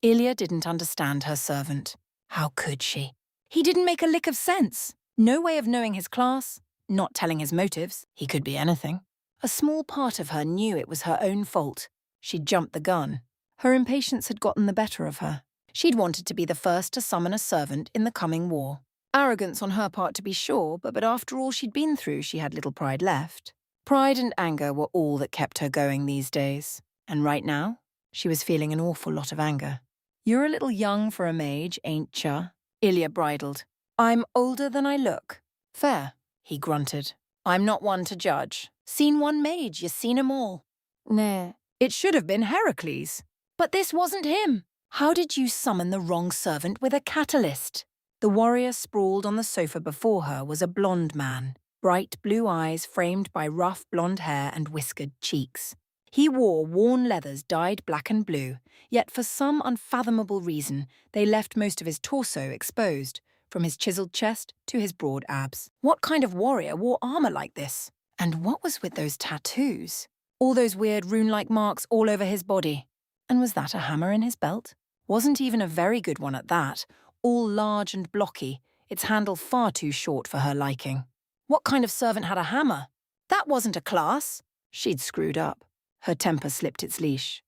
Speaker 1: Ilya didn't understand her servant. How could she? He didn't make a lick of sense. No way of knowing his class, not telling his motives. He could be anything. A small part of her knew it was her own fault. She'd jumped the gun. Her impatience had gotten the better of her. She'd wanted to be the first to summon a servant in the coming war. Arrogance on her part, to be sure, but after all she'd been through, she had little pride left. Pride and anger were all that kept her going these days. And right now, she was feeling an awful lot of anger. You're a little young for a mage, ain't ya? Ilya bridled. I'm older than I look. Fair, he grunted. I'm not one to judge. Seen one mage, you seen 'em all. Nah, it should have been Heracles. But this wasn't him. How did you summon the wrong servant with a catalyst? The warrior sprawled on the sofa before her was a blond man, bright blue eyes framed by rough blonde hair and whiskered cheeks. He wore worn leathers dyed black and blue, yet for some unfathomable reason, they left most of his torso exposed, from his chiseled chest to his broad abs. What kind of warrior wore armor like this? And what was with those tattoos? All those weird rune-like marks all over his body. And was that a hammer in his belt? Wasn't even a very good one at that, all large and blocky, its handle far too short for her liking. What kind of servant had a hammer? That wasn't a class. She'd screwed up. Her temper slipped its leash.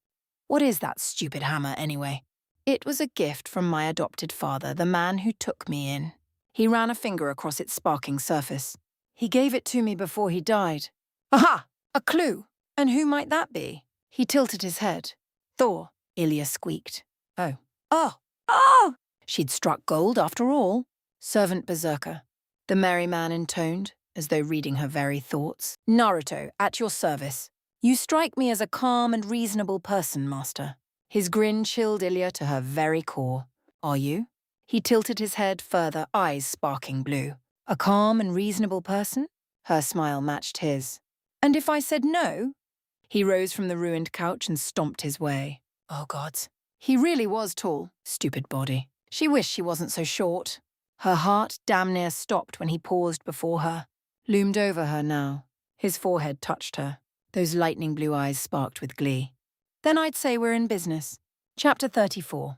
Speaker 1: What is that stupid hammer, anyway? It was a gift from my adopted father, the man who took me in. He ran a finger across its sparking surface. He gave it to me before he died. Aha! A clue! And who might that be? He tilted his head. Thor, Ilya squeaked. Oh. Oh! Oh! She'd struck gold after all. Servant berserker. The merry man intoned, as though reading her very thoughts. Naruto, at your service. You strike me as a calm and reasonable person, master. His grin chilled Ilya to her very core. Are you? He tilted his head further, eyes sparking blue. A calm and reasonable person? Her smile matched his. And if I said no? He rose from the ruined couch and stomped his way. Oh, gods. He really was tall. Stupid body. She wished she wasn't so short. Her heart damn near stopped when he paused before her. Loomed over her now. His forehead touched her. Those lightning blue eyes sparked with glee. Then I'd say we're in business. Chapter 34.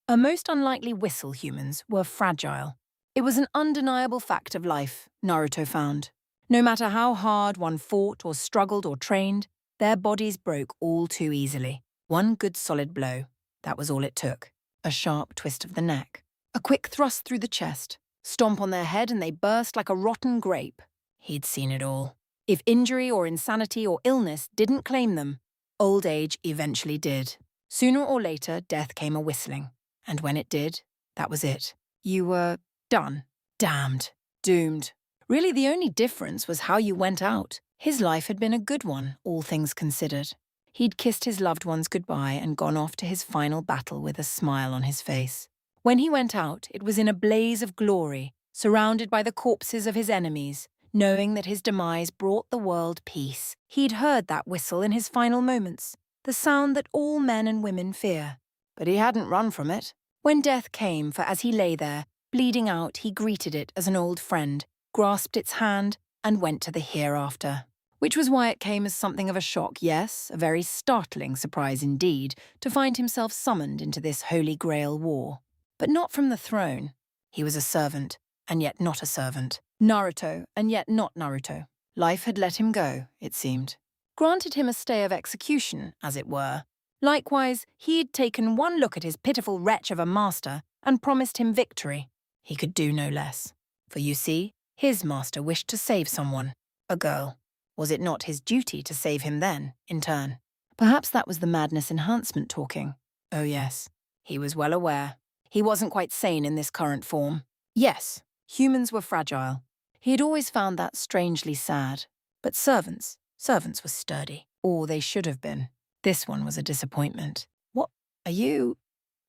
Speaker 1: A most unlikely whistle humans were fragile. It was an undeniable fact of life, Naruto found. No matter how hard one fought or struggled or trained, their bodies broke all too easily. One good solid blow. That was all it took. A sharp twist of the neck. A quick thrust through the chest. Stomp on their head and they burst like a rotten grape. He'd seen it all. If injury or insanity or illness didn't claim them, old age eventually did. Sooner or later, death came a whistling. And when it did, that was it. You were done. Damned. Doomed. Really, the only difference was how you went out. His life had been a good one, all things considered. He'd kissed his loved ones goodbye and gone off to his final battle with a smile on his face. When he went out, it was in a blaze of glory, surrounded by the corpses of his enemies, knowing that his demise brought the world peace. He'd heard that whistle in his final moments, the sound that all men and women fear. But he hadn't run from it. When death came, for as he lay there, bleeding out, he greeted it as an old friend, grasped its hand, and went to the hereafter. which was why it came as something of a shock, yes, a very startling surprise indeed, to find himself summoned into this Holy Grail war. But not from the throne. He was a servant, and yet not a servant. Naruto, and yet not Naruto. Life had let him go, it seemed. Granted him a stay of execution, as it were. Likewise, he'd taken one look at his pitiful wretch of a master and promised him victory. He could do no less. For you see, his master wished to save someone, a girl. Was it not his duty to save him then, in turn? Perhaps that was the madness enhancement talking. Oh yes, he was well aware. He wasn't quite sane in this current form. Yes, humans were fragile. He had always found that strangely sad. But servants were sturdy. Or they should have been. This one was a disappointment. What are you?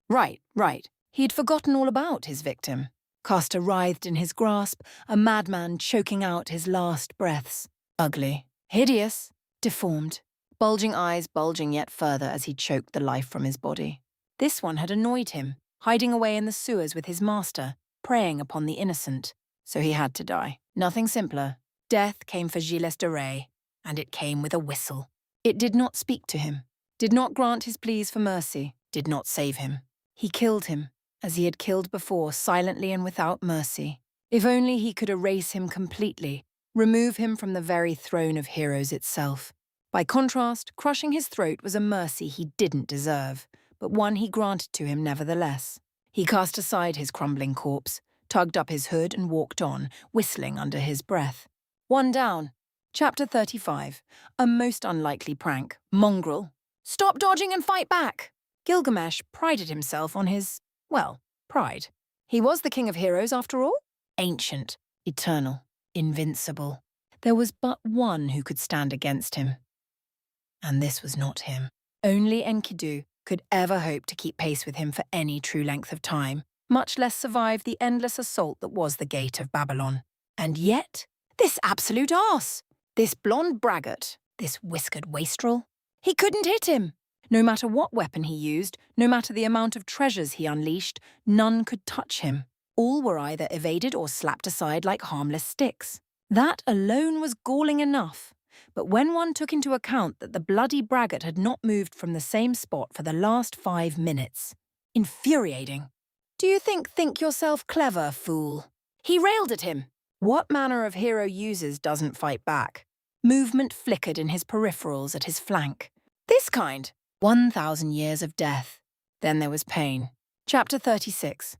Speaker 1: Right. He'd forgotten all about his victim. Castor writhed in his grasp, a madman choking out his last breaths. Ugly, hideous, deformed, bulging eyes bulging yet further as he choked the life from his body. This one had annoyed him, hiding away in the sewers with his master, preying upon the innocent. So he had to die. Nothing simpler. Death came for Gilles de Rais, and it came with a whistle. It did not speak to him, did not grant his pleas for mercy, did not save him. He killed him, as he had killed before, silently and without mercy. If only he could erase him completely, remove him from the very throne of heroes itself. By contrast, crushing his throat was a mercy he didn't deserve, but one he granted to him nevertheless. He cast aside his crumbling corpse, tugged up his hood and walked on, whistling under his breath. One down. Chapter 35. A most unlikely prank. Mongrel. Stop dodging and fight back! Gilgamesh prided himself on his, pride. He was the king of heroes after all. Ancient, eternal, invincible. There was but one who could stand against him. And this was not him. Only Enkidu could ever hope to keep pace with him for any true length of time, much less survive the endless assault that was the gate of Babylon. And yet, this absolute arse! This blonde braggart, this whiskered wastrel, he couldn't hit him. No matter what weapon he used, no matter the amount of treasures he unleashed, none could touch him. All were either evaded or slapped aside like harmless sticks. That alone was galling enough. But when one took into account that the bloody braggart had not moved from the same spot for the last 5 minutes. Infuriating. Do you think yourself clever, fool? He railed at him. What manner of hero uses doesn't fight back? Movement flickered in his peripherals at his flank. This kind. 1,000 years of death. Then there was pain. Chapter 36.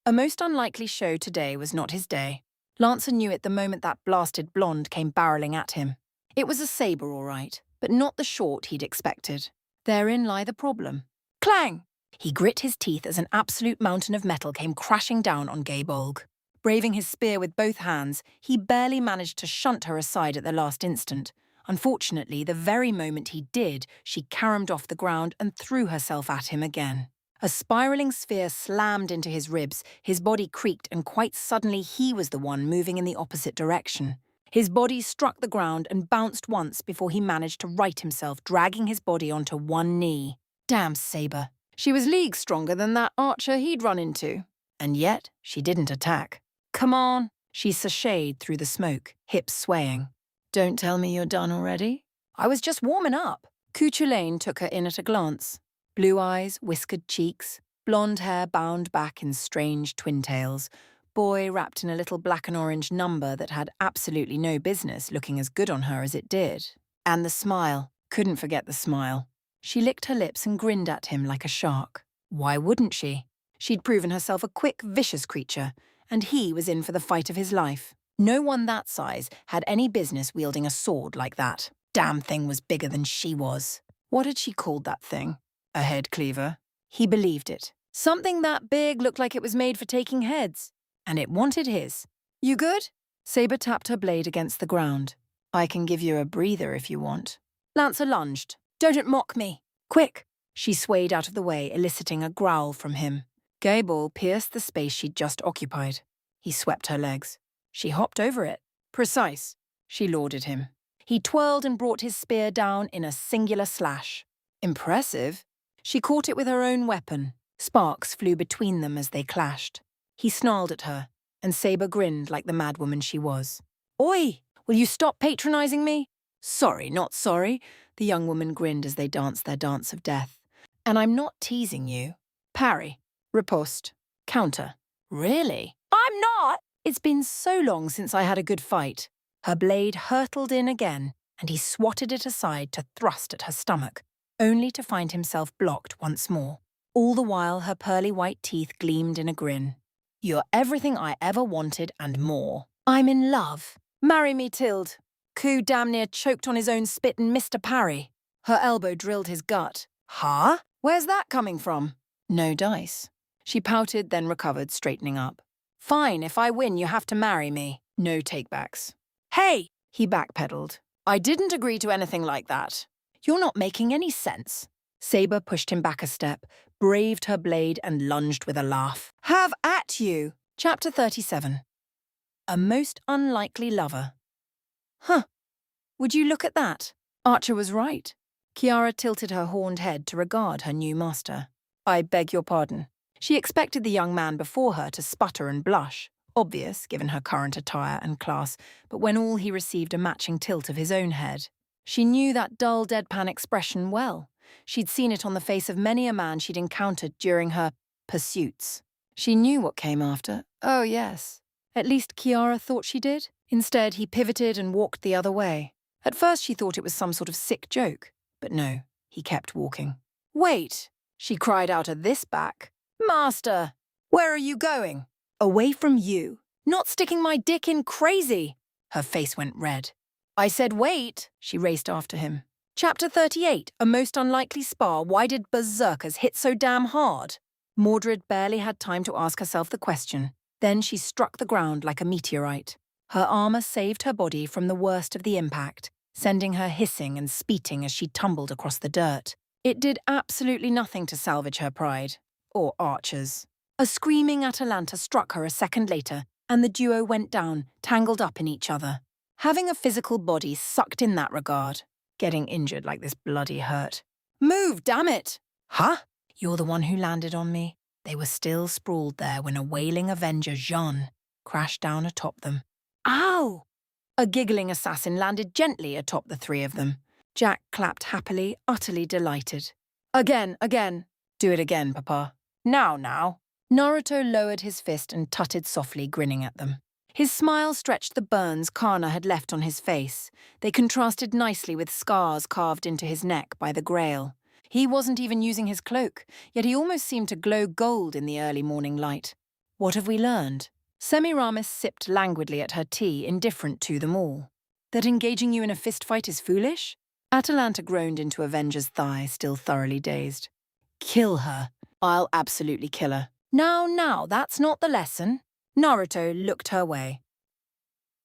Speaker 1: A most unlikely show today was not his day. Lancer knew it the moment that blasted blonde came barreling at him. It was a saber, all right, but not the short he'd expected. Therein lie the problem. Clang! He grit his teeth as an absolute mountain of metal came crashing down on Gaybolg. Braving his spear with both hands, he barely managed to shunt her aside at the last instant. Unfortunately, the very moment he did, she caromed off the ground and threw herself at him again. A spiraling sphere slammed into his ribs, his body creaked, and quite suddenly he was the one moving in the opposite direction. His body struck the ground and bounced once before he managed to right himself, dragging his body onto one knee. Damn Saber. She was leagues stronger than that archer he'd run into. And yet, she didn't attack. Come on. She sashayed through the smoke, hips swaying. Don't tell me you're done already? I was just warming up. Cuchulainn took her in at a glance. Blue eyes, whiskered cheeks, blonde hair bound back in strange twin-tails, boy wrapped in a little black and orange number that had absolutely no business looking as good on her as it did. And the smile. Couldn't forget the smile. She licked her lips and grinned at him like a shark. Why wouldn't she? She'd proven herself a quick, vicious creature, and he was in for the fight of his life. No one that size had any business wielding a sword like that. Damn thing was bigger than she was. What had she called that thing? A head cleaver? He believed it. Something that big looked like it was made for taking heads. And it wanted his. You good? Saber tapped her blade against the ground. I can give you a breather if you want. Lancer lunged. Don't mock me. Quick! She swayed out of the way, eliciting a growl from him. Gable pierced the space she'd just occupied. He swept her legs. She hopped over it. Precise. She lauded him. He twirled and brought his spear down in a singular slash. Impressive. She caught it with her own weapon. Sparks flew between them as they clashed. He snarled at her, and Saber grinned like the madwoman she was. Oi! Will you stop patronizing me? Sorry, not sorry, the young woman grinned as they danced their dance of death. And I'm not teasing you. Parry. Riposte. Counter. Really? I'm not! It's been so long since I had a good fight. Her blade hurtled in again, and he swatted it aside to thrust at her stomach, only to find himself blocked once more. All the while, her pearly white teeth gleamed in a grin. You're everything I ever wanted and more. I'm in love. Marry me, Tilde. Ku damn near choked on his own spit and missed a parry. Her elbow drilled his gut. Huh? Where's that coming from? No dice. She pouted, then recovered, straightening up. Fine, if I win, you have to marry me. No takebacks. Hey! He backpedaled. I didn't agree to anything like that. You're not making any sense. Saber pushed him back a step, braved her blade, and lunged with a laugh. Have at you! Chapter 37. A most unlikely lover. Huh. Would you look at that? Archer was right. Kiara tilted her horned head to regard her new master. I beg your pardon. She expected the young man before her to sputter and blush, obvious given her current attire and class, but when all he received a matching tilt of his own head. She knew that dull deadpan expression well. She'd seen it on the face of many a man she'd encountered during her pursuits. She knew what came after. Oh, yes. At least Kiara thought she did. Instead, he pivoted and walked the other way. At first, she thought it was some sort of sick joke. But no, he kept walking. Wait, she cried out at this back. Master, where are you going? Away from you. Not sticking my dick in crazy. Her face went red. I said wait, she raced after him. Chapter 38, a most unlikely spar. Why did berserkers hit so damn hard? Mordred barely had time to ask herself the question. Then she struck the ground like a meteorite. Her armor saved her body from the worst of the impact, sending her hissing and speeting as she tumbled across the dirt. It did absolutely nothing to salvage her pride. Or Archer's. A screaming Atalanta struck her a second later, and the duo went down, tangled up in each other. Having a physical body sucked in that regard. Getting injured like this bloody hurt. Move, damn it! Huh? You're the one who landed on me. They were still sprawled there when a wailing Avenger, Jean, crashed down atop them. Ow! A giggling assassin landed gently atop the three of them. Jack clapped happily, utterly delighted. Again, again. Do it again, Papa. Now. Naruto lowered his fist and tutted softly, grinning at them. His smile stretched the burns Kana had left on his face. They contrasted nicely with scars carved into his neck by the Grail. He wasn't even using his cloak, yet he almost seemed to glow gold in the early morning light. What have we learned? Semiramis sipped languidly at her tea, indifferent to them all. That engaging you in a fistfight is foolish? Atalanta groaned into Avenger's thigh, still thoroughly dazed. Kill her. I'll absolutely kill her. Now, that's not the lesson. Naruto looked her way.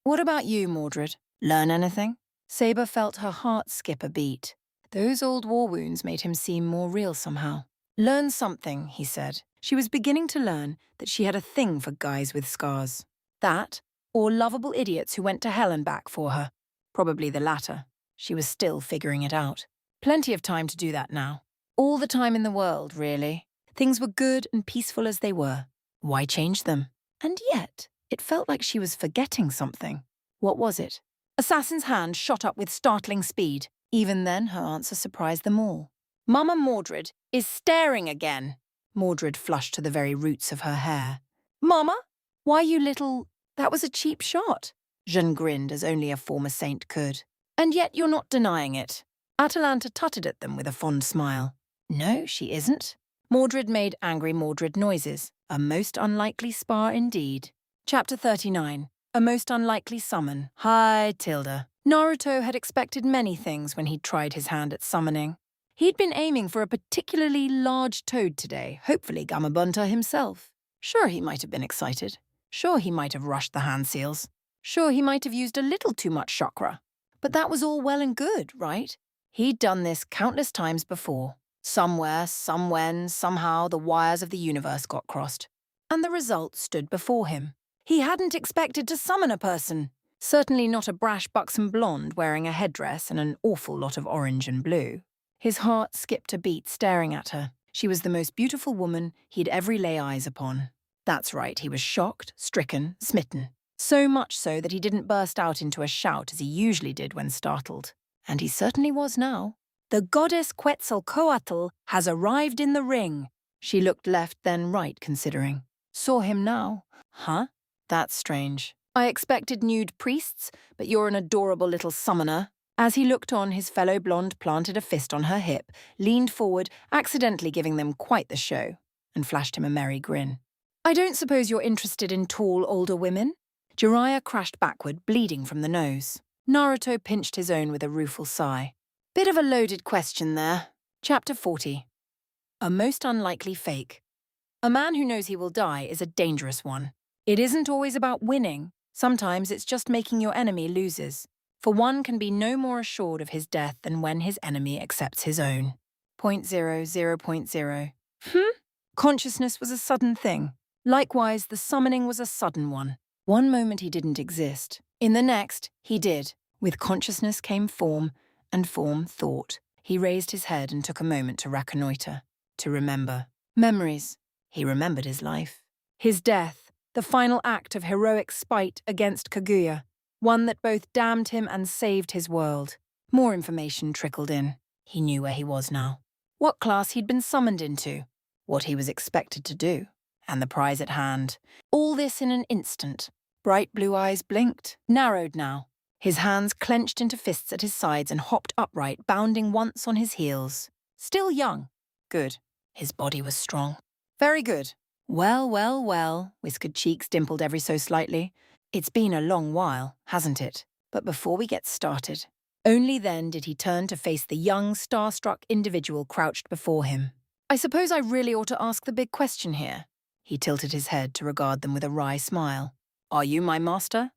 Speaker 1: What about you, Mordred? Learn anything? Saber felt her heart skip a beat. Those old war wounds made him seem more real somehow. Learn something, he said. She was beginning to learn that she had a thing for guys with scars. That, or lovable idiots who went to hell and back for her. Probably the latter. She was still figuring it out. Plenty of time to do that now. All the time in the world, really. Things were good and peaceful as they were. Why change them? And yet, it felt like she was forgetting something. What was it? Assassin's hand shot up with startling speed. Even then, her answer surprised them all. Mama Mordred is staring again. Mordred flushed to the very roots of her hair. Mama? Why, you little... That was a cheap shot. Jeanne grinned as only a former saint could. And yet you're not denying it. Atalanta tutted at them with a fond smile. No, she isn't. Mordred made angry Mordred noises. A most unlikely spar indeed. Chapter 39. A most unlikely summon. Hi, Tilda. Naruto had expected many things when he'd tried his hand at summoning. He'd been aiming for a particularly large toad today, hopefully Gamabunta himself. Sure, he might have been excited. Sure, he might have rushed the hand seals. Sure, he might have used a little too much chakra. But that was all well and good, right? He'd done this countless times before. Somewhere, somewhen, somehow the wires of the universe got crossed. And the result stood before him. He hadn't expected to summon a person. Certainly not a brash buxom blonde wearing a headdress and an awful lot of orange and blue. His heart skipped a beat staring at her. She was the most beautiful woman he'd ever lay eyes upon. That's right, he was shocked, stricken, smitten. So much so that he didn't burst out into a shout as he usually did when startled. And he certainly was now. The goddess Quetzalcoatl has arrived in the ring. She looked left then right, considering. Saw him now. Huh? That's strange. I expected nude priests, but you're an adorable little summoner. As he looked on, his fellow blonde planted a fist on her hip, leaned forward, accidentally giving them quite the show, and flashed him a merry grin. I don't suppose you're interested in tall, older women? Jiraiya crashed backward, bleeding from the nose. Naruto pinched his own with a rueful sigh. Bit of a loaded question there. Chapter 40. A most unlikely fake. A man who knows he will die is a dangerous one. It isn't always about winning. Sometimes it's just making your enemy loses. For one can be no more assured of his death than when his enemy accepts his own. 0.0. Consciousness was a sudden thing. Likewise, the summoning was a sudden one. One moment he didn't exist. In the next, he did. With consciousness came form, and form thought. He raised his head and took a moment to reconnoiter, to remember. Memories. He remembered his life. His death, the final act of heroic spite against Kaguya, one that both damned him and saved his world. More information trickled in. He knew where he was now. What class he'd been summoned into. What he was expected to do. And the prize at hand. All this in an instant. Bright blue eyes blinked, narrowed now. His hands clenched into fists at his sides and hopped upright, bounding once on his heels. Still young. Good. His body was strong. Very good. Well, whiskered cheeks dimpled ever so slightly. It's been a long while, hasn't it? But before we get started. Only then did he turn to face the young, star-struck individual crouched before him. I suppose I really ought to ask the big question here. He tilted his head to regard them with a wry smile. Are you my master?